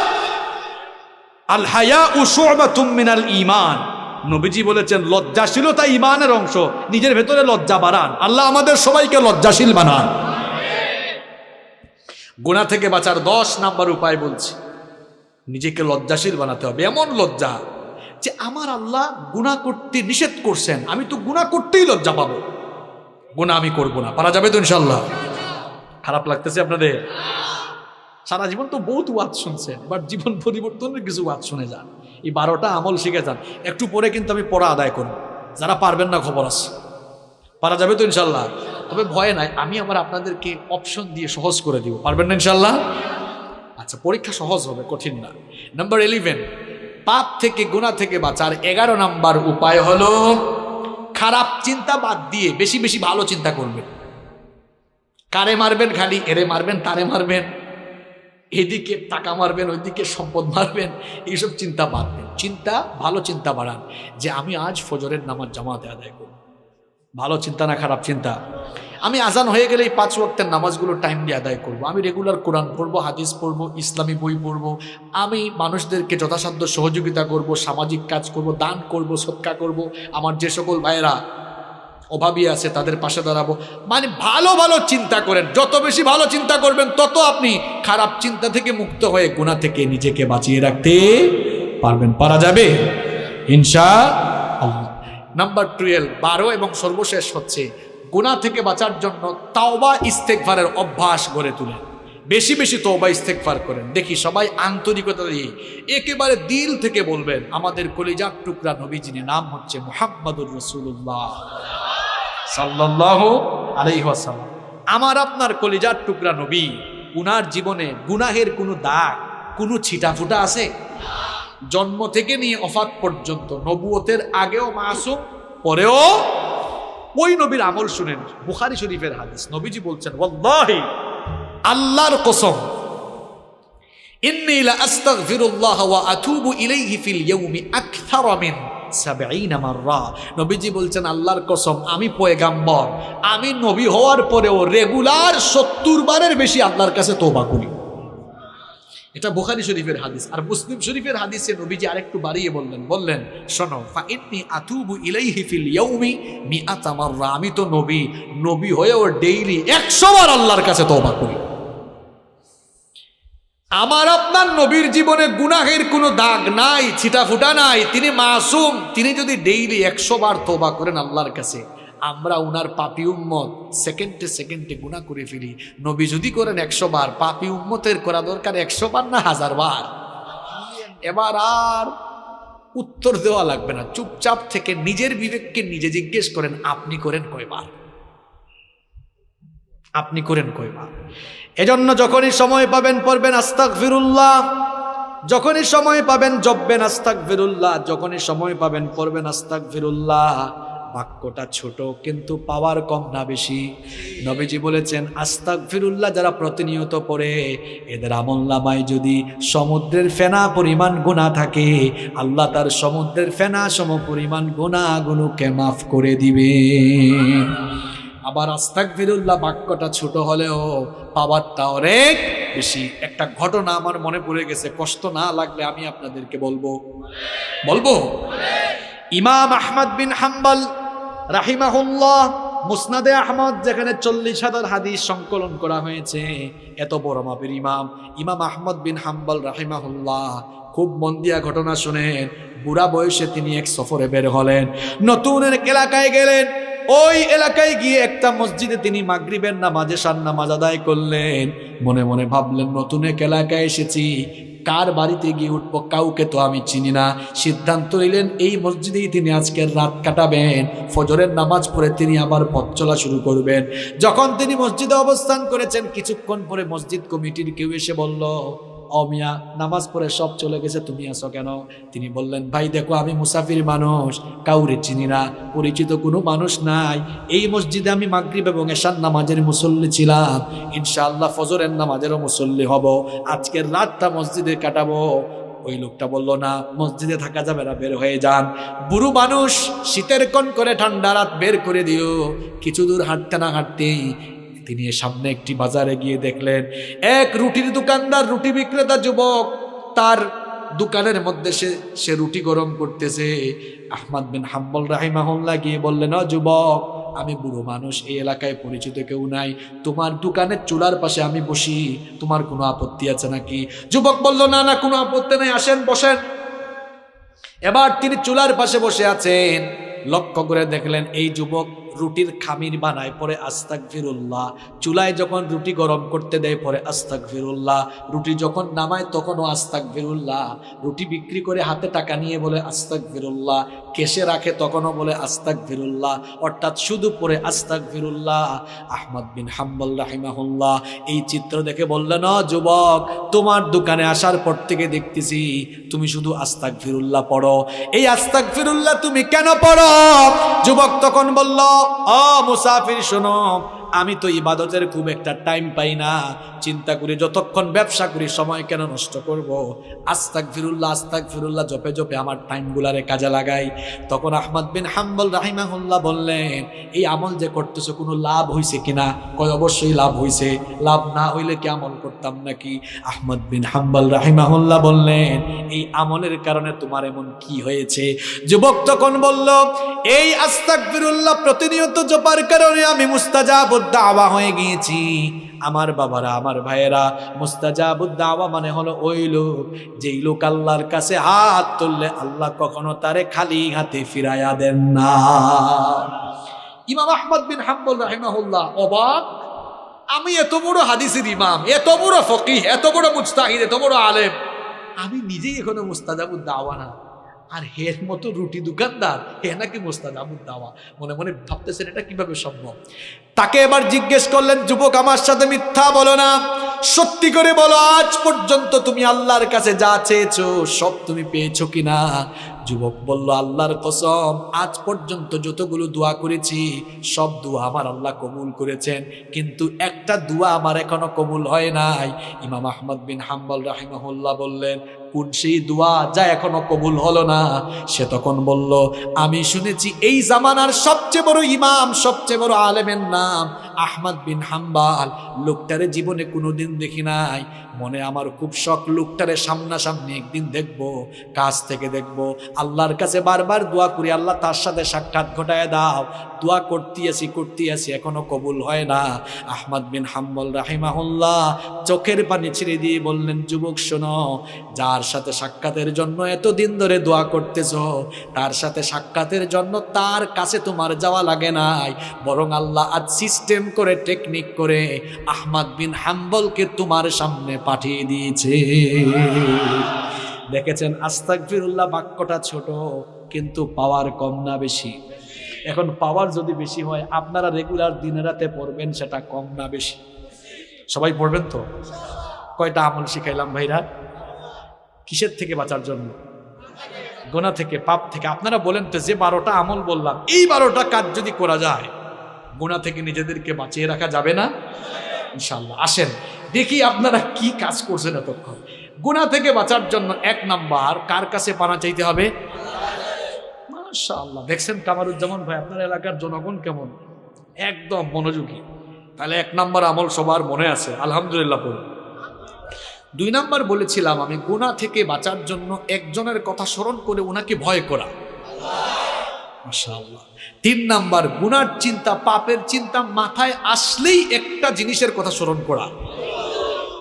আল হায়াউ শু'বাতুম মিনাল ঈমান, নবীজি বলেছেন লজ্জাশীলতা ঈমানের অংশ। নিজের ভেতরে লজ্জা বাড়ান, আল্লাহ আমাদের সবাইকে লজ্জাশীল বানান। গুনাহ থেকে বাঁচার 10 নাম্বার উপায় বলছি, নিজেকে লজ্জাশীল বানাতে হবে। এমন লজ্জা যে আমার আল্লাহ গুনাহ করতে নিষেধ করছেন, আমি তো গুনাহ করতেই লজ্জা পাবো, গুনাহ আমি করবো না। পারা যাবে তো ইনশাআল্লাহ? খারাপ লাগতেছে আপনাদের? সারা জীবন তো বহুত ওয়াজ শুনছেন, বাট জীবন পরিবর্তনের কিছু ওয়াজ শুনে যান, এই 12টা আমল শিখে যান। একটু পরে কিন্তু আমি পড়া আদায় করব, যারা পারবেন না খবর আছে। পারা যাবে তো ইনশাল্লাহ? তবে ভয় নাই, আমি আবার আপনাদেরকে অপশন দিয়ে সহজ করে দিব। পারবেন না ইনশাল্লাহ? আচ্ছা, পরীক্ষা সহজ হবে, কঠিন না। নাম্বার 11, পাপ থেকে, গুনাহ থেকে বাঁচার 11 নাম্বার উপায় হলো খারাপ চিন্তা বাদ দিয়ে বেশি বেশি ভালো চিন্তা করবেন। কারে মারবেন? খালি এরে মারবেন, তারে মারবেন, এদিকে টাকা মারবেন, ওইদিকে সম্পদ মারবেন, এইসব চিন্তা বাদ দেন। চিন্তা, ভালো চিন্তা বাড়ান, যে আমি আজ ফজরের নামাজ জামাতে আদায় করব। ভালো চিন্তা না খারাপ চিন্তা? আমি আজান হয়ে গেলে এই 5 ওয়াক্তের নামাজগুলো টাইম দিয়ে আদায় করব। আমি রেগুলার কোরআন পড়বো, হাদিস পড়বো, ইসলামী বই পড়বো, আমি মানুষদেরকে যথাসাধ্য সহযোগিতা করব, সামাজিক কাজ করব, দান করব, সদকা করব, আমার যে সকল ভাইয়েরা অভাবী আছে তাদের পাশে দাঁড়াবো। মানে ভালো ভালো চিন্তা করেন, যত বেশি ভালো চিন্তা করবেন তত আপনি খারাপ চিন্তা থেকে মুক্ত হয়ে গুনাহ থেকে নিজেকে বাঁচিয়ে রাখতে পারবেন। পারা যাবে ইনশাআল্লাহ। নাম্বার 12, 12 এবং সর্বশেষ হচ্ছে গুনাহ থেকে বাঁচার জন্য তাওবা ইস্তেগফারের অভ্যাস গড়ে তুলেন। বেশি বেশি তওবা ইস্তেগফার করেন। দেখি সবাই আন্তরিকতা দিয়ে একেবারে দিল থেকে বলবেন, আমাদের কলিজার টুকরা নবী, যিনি নাম হচ্ছে মুহাম্মাদুর রাসূলুল্লাহ সাল্লাল্লাহু আলাইহি ওয়াসাল্লাম, আমার আপনার কলিজার টুকরা নবী, উনার জীবনে গুনাহের কোনো দাগ, কোনো ছিটাফুটা আছে? জন্ম থেকে নিয়ে ওফাত পর্যন্ত, নবুয়তের আগেও মাসুম, পরেও। ওই নবীর আমল শুনেন, বুখারী শরীফের হাদিস, নবীজি বলছেন, ওয়াল্লাহি, আল্লাহর কসম, ইন্নী লা আস্তাগফিরুল্লাহ ওয়া আতুবু ইলাইহি ফিল ইয়াউমি আকথারা মিন 70 মাররা। নবীজি বলছেন, আল্লাহর কসম, আমি পয়গাম্বর, আমি নবী হওয়ার পরেও রেগুলার 70 বারের বেশি আল্লাহর কাছে তওবা করি। এটা বুখারী শরীফের হাদিস। আর মুসলিম শরীফের হাদিসে নবীজি আরেকটু বাড়িয়ে বললেন, শোনো, ফা ইন্নী আতুবু ইলাইহি ফিল ইয়াউমি 100 মাররা, আমি তো নবী হয়েও ডেইলি 100 বার আল্লাহর কাছে তওবা করি। আমার আপনার নবীর জীবনে গুনাহের কোনো দাগ নাই, ছিটাফুটা নাই, তিনি মাসুম। তিনি যদি ডেইলি 100 বার তওবা করেন আল্লাহর কাছে, আমরা উনার পাপী উম্মত সেকেন্ডে সেকেন্ডে গুনাহ করে ফেলি। নবী যদি করেন 100 বার, পাপী উম্মতের করা দরকার 100 বার না 1000 বার। এবার আর উত্তর দেওয়া লাগবে না, চুপচাপ থেকে নিজের বিবেককে নিজে জিজ্ঞেস করেন, আপনি করেন কয়বার? আপনি করেন কয়বার? এজন্য যখনই সময় পাবেন পড়বেন আস্তাগফিরুল্লাহ, যখনই সময় পাবেন জপবেন আস্তাগফিরুল্লাহ, যখনই সময় পাবেন পড়বেন আস্তাগফিরুল্লাহ। বাক্যটা ছোট কিন্তু পাওয়ার কম না বেশি? নবীজি বলেছেন আস্তাগফিরুল্লাহ যারা প্রতিনিয়ত পড়ে এদের আমলনামায় যদি সমুদ্রের ফেনা পরিমাণ গুনাহ থাকে, আল্লাহ তার সমুদ্রের ফেনা সম পরিমাণ গুনাহগুলোকে মাফ করে দিবে। আবার আস্তাগফিরুল্লাহ বাক্যটা ছোট হলেও পাওয়ারটা অনেক বেশি। একটা ঘটনা আমার মনে পড়ে গেছে, কষ্ট না লাগলে আমি আপনাদেরকে বলবো। ইমাম আহমদ বিন হাম্বল রাহিমাহুল্লাহ, মুসনাদে আহমদ যেখানে 40,000 হাদিস সংকলন করা হয়েছে, এত বড় মাপের ইমাম আহমদ বিন হাম্বল রাহিমাহুল্লাহ, খুব মন দিয়া ঘটনা শুনেন। বুড়া বয়সে তিনি এক সফরে বের হলেন, নতুন এক এলাকায় গেলেন। ওই এলাকায় গিয়ে একটা মসজিদে তিনি মাগরিবের নামাজ, এশার নামাজ আদায় করলেন। মনে মনে ভাবলেন নতুন এক এলাকায় এসেছি, কার বাড়িতে গিয়ে উঠবো, কাউকে তো আমি চিনি না। সিদ্ধান্ত নিলেন এই মসজিদেই তিনি আজকের রাত কাটাবেন। ফজরের নামাজ পড়ে তিনি আবার পথ চলা শুরু করবেন। যখন তিনি মসজিদে অবস্থান করেছেন, কিছুক্ষণ পরে মসজিদ কমিটির কেউ এসে বলল, ও মিয়া, নামাজ পড়ে সব চলে গেছে, তুমি আসো কেন? তিনি বললেন, ভাই দেখো আমি মুসাফির মানুষ, কাউরে চিনি না, পরিচিত কোনো মানুষ নাই। এই মসজিদে আমি মাগরিব এবং এশার নামাজের মুসল্লি ছিলাম, ইনশাআল্লাহ ফজরের নামাজেরও মুসল্লি হব, আজকের রাতটা মসজিদে কাটাবো। ওই লোকটা বলল, না, মসজিদে থাকা যাবে না, বের হয়ে যান। বুড়ো মানুষ, শীতের কোন করে ঠান্ডা রাত বের করে দিও। কিছু দূর হাঁটতে না হাঁটতেই তিনি সামনে একটি বাজারে গিয়ে দেখলেন এক রুটির দোকানদার, রুটি বিক্রেতা যুবক, তার দোকানের মধ্যে সে রুটি গরম করতেছে। আহমদ বিন হাম্বল রাহিমাহুল্লাহ গিয়ে বললেন, ও যুবক, আমি বুড়ো মানুষ, এই এলাকায় পরিচিত কেউ নাই, তোমার দোকানের চুলার পাশে আমি বসি, তোমার কোনো আপত্তি আছে নাকি? যুবক বলল, না না, কোনো আপত্তি নেই, আসেন বসেন। এবার তিনি চুলার পাশে বসে আছেন। লক্ষ্য করে দেখলেন এই যুবক রুটির খামির বানায়, পরে আস্তাগফিরুল্লাহ। চুলায় যখন রুটি গরম করতে দেয় পরে আস্তাগফিরুল্লাহ, রুটি যখন নামায় তখনও আস্তাগফিরুল্লাহ, রুটি বিক্রি করে হাতে টাকা নিয়ে বলে আস্তাগফিরুল্লাহ, কেশে রাখে তখনও বলে আস্তাগফিরুল্লাহ, অর্থাৎ শুধু পরে আস্তাগফিরুল্লাহ। আহমদ বিন হাম্বল রাহিমাহুল্লাহ এই চিত্র দেখে বললেন, ও যুবক, তোমার দোকানে আসার পর থেকে দেখতেছি তুমি শুধু আস্তাগফিরুল্লাহ পড়ো, এই আস্তাগফিরুল্লাহ তুমি কেন পড়ো? যুবক তখন বলল, ও মুসাফির শোনো, আমি তো ইবাদতের খুব একটা টাইম পাই না, চিন্তা করি যতক্ষণ ব্যবসা করি সময় কেন নষ্ট করব, আস্তাগফিরুল্লাহ আস্তাগফিরুল্লাহ জপে জপে আমার টাইমগুলারে কাজে লাগাই। তখন আহমদ বিন হাম্বল রাহিমাহুল্লাহ বললেন, এই আমল যে করতেছো কোনো লাভ হইছে কিনা? কয়, অবশ্যই লাভ হইছে, লাভ না হইলে কি আমল করতাম নাকি? আহমদ বিন হাম্বল রাহিমাহুল্লাহ বললেন, এই আমলের কারণে তোমার এমন কি হয়েছে? যুবক তখন বলল, এই আস্তাগফিরুল্লাহ প্রতিনিয়ত জপার কারণে আমি মুস্তাজাবুদ দাওয়া হয়ে গিয়েছি। আমার বাবারা, আমার ভাইয়েরা, মুস্তাজাবুদ দাওয়া মানে হলো ওই লোক যেই লোক আল্লাহর কাছে হাত তুললে আল্লাহ কখনো তারে খালি হাতে ফিরাইয়া দেন না। ইমাম আহমদ বিন হাম্বল রাহিমাহুল্লাহ অবাক, আমি এত বড় হাদিসের ইমাম, এত বড় ফকিহ, এত বড় মুজতাহিদ, এত বড় আলেম, আমি নিজেই এখনো মুস্তাজাবুদ দাওয়া না, আর হের মতো রুটি দোকানদার হে নাকি মুস্তাজাবুদ দাওয়া। মনে মনে ভাবতেছেন এটা কিভাবে সম্ভব। তাকে এবার জিজ্ঞেস করলেন, যুবক, আমার সাথে মিথ্যা বলো না, সত্যি করে বলো, আজ পর্যন্ত তুমি আল্লাহর কাছে যা চেয়েছো সব তুমি পেয়েছো কিনা? যুবক বলল, আল্লাহর কসম, আজ পর্যন্ত যতগুলো দোয়া করেছি সব দোয়া আমার আল্লাহ কবুল করেছেন, কিন্তু একটা দোয়া আমার এখনো কবুল হয় নাই। ইমাম আহমদ বিন হাম্বল রাহিমাহুল্লাহ বললেন, কোন সেই দোয়া যা এখনো কবুল হলো না? সে তখন বলল, আমি শুনেছি এই জামানার সবচেয়ে বড় ইমাম, সবচেয়ে বড় আলেমের নাম আহমদ বিন হাম্বল, লোকটারে জীবনে কোনোদিন দেখি নাই, মনে আমার খুব শখ লোকটারে সামনাসামনি একদিন দেখব, কাছ থেকে দেখব। আল্লাহর কাছে বারবার দোয়া করি, আল্লাহ তার সাথে সাক্ষাৎ ঘটায় দাও। দোয়া করতে আছি এখনো কবুল হয় না। আহমদ বিন হাম্বল রাহিমাহুল্লাহ চোখের পানি ছেড়ে দিয়ে বললেন, যুবক শোনো, যার সাথে সাক্ষাতের জন্য এতদিন ধরে দোয়া করতেছো, তার সাথে সাক্ষাতের জন্য তার কাছে তোমার যাওয়া লাগে নাই, বরং আল্লাহ আজ সিস্টেম করে, টেকনিক করে আহমদ বিন হাম্বলকে তোমার সামনে পাঠিয়ে দিয়েছে। দেখেছেন, আস্তাগফিরুল্লাহ বাক্যটা ছোট, কিন্তু পাওয়ার কম না বেশি? এখন পাওয়ার যদি বেশি হয়, আপনারা রেগুলার দিনে রাতে পড়বেন, সেটা কম না বেশি? সবাই পড়বেন তো? কয়টা আমল শিখাইলাম ভাইরা? কিসের থেকে বাঁচার জন্য? গুনাহ থেকে, পাপ থেকে। আপনারা বলেন তো, যে 12টা আমল বললাম, এই 12টা কাজ যদি করা যায়, গুনাহ থেকে নিজেদেরকে বাঁচিয়ে রাখা যাবে না ইনশাআল্লাহ? আসেন দেখি আপনারা কি কাজ করছেন এতক্ষণ। গুনাহ থেকে বাঁচার জন্য 1 নাম্বার, কার কাছে পানা চাইতে হবে? মাশাআল্লাহ, দেখছেন কামারুজ্জামান ভাই, আপনার এলাকার জনগণ কেমন, একদম মনোযোগী। তাহলে 1 নাম্বার আমল সবার মনে আছে, আলহামদুলিল্লাহ পড়ুন। 2 নাম্বার বলেছিলাম আমি, গুনাহ থেকে বাঁচার জন্য একজনের কথা স্মরণ করে ওনাকে ভয় করা, মাশাআল্লাহ। 3 নাম্বার, গুনার চিন্তা, পাপের চিন্তা মাথায় আসলেই একটা জিনিসের কথা স্মরণ করা,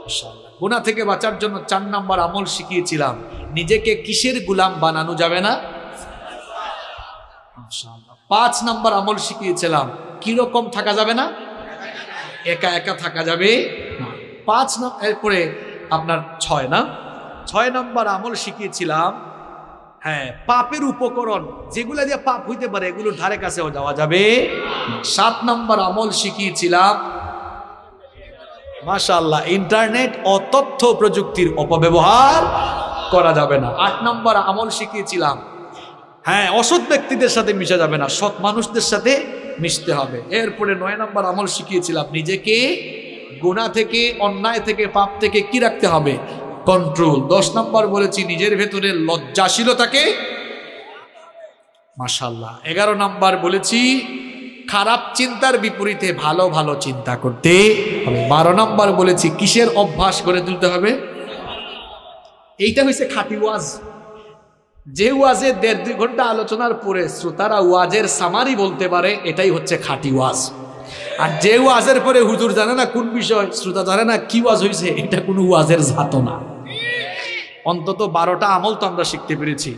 মাশাআল্লাহ। গুনাহ থেকে বাঁচার জন্য 4 নাম্বার আমল শিখিয়েছিলাম, নিজেকে কিসের গোলাম বানানো যাবে না, মাশাআল্লাহ। 5 নাম্বার আমল শিখিয়েছিলাম, কিরকম থাকা যাবে না, একা একা থাকা যাবে না। 5 নাম্বার, এরপরে আপনার 6 নাম্বার আমল শিখিয়েছিলাম, হ্যাঁ, পাপের উপকরণ যেগুলো দিয়ে পাপ হইতে পারে, এগুলো ধারে কাছেও যাওয়া যাবে। 7 নাম্বার আমল শিখিয়েছিলাম, মাশাআল্লাহ, ইন্টারনেট ও তথ্য প্রযুক্তির অপব্যবহার করা যাবে না। 8 নাম্বার আমল শিখিয়েছিলাম, হ্যাঁ, অসৎ ব্যক্তিদের সাথে মিশা যাবে না, সৎ মানুষদের সাথে মিশতে হবে। এরপরে 9 নাম্বার আমল শিখিয়েছিলাম, নিজেকে গুনাহ থেকে, অন্যায় থেকে, পাপ থেকে কি রাখতে হবে, কন্ট্রোল। 10 নাম্বার বলেছি, নিজের ভেতরে লজ্জাশীলতাকে, মাশাআল্লাহ। 11 নাম্বার বলেছি, খারাপ চিন্তার বিপরীতে ভালো ভালো চিন্তা করতে হবে। 12 নাম্বার বলেছি, কিসের অভ্যাস করে তুলতে হবে। এইটা হয়েছে খাঁটি ওয়াজ। যে ওয়াজে 1.5-2 ঘন্টা আলোচনার পরে শ্রোতারা ওয়াজের সামারি বলতে পারে, এটাই হচ্ছে খাঁটি ওয়াজ। আর যে ওয়াজের পরে হুজুর জানে না কোন বিষয়, শ্রোতা জানে না কি ওয়াজ হয়েছে, এটা কোনো ওয়াজের জাত না। অন্তত 12টা আমল তো আমরা শিখতে পেরেছি।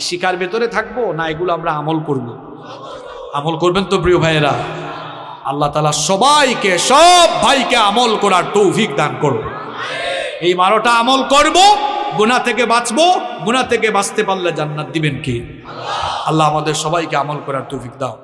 শিখার ভেতরে থাকবো না, এগুলো আমরা আমল করব। আমল করবেন তো প্রিয় ভাইয়েরা? আল্লাহ তাআলা সবাইকে, সব ভাইকে আমল করার তৌফিক দান করুন। এই 12টা আমল করব, গুনাহ থেকে বাঁচবো। গুনাহ থেকে বাঁচতে পারলে জান্নাত দিবেন কি আল্লাহ? আমাদের সবাইকে আমল করার তৌফিক দাও।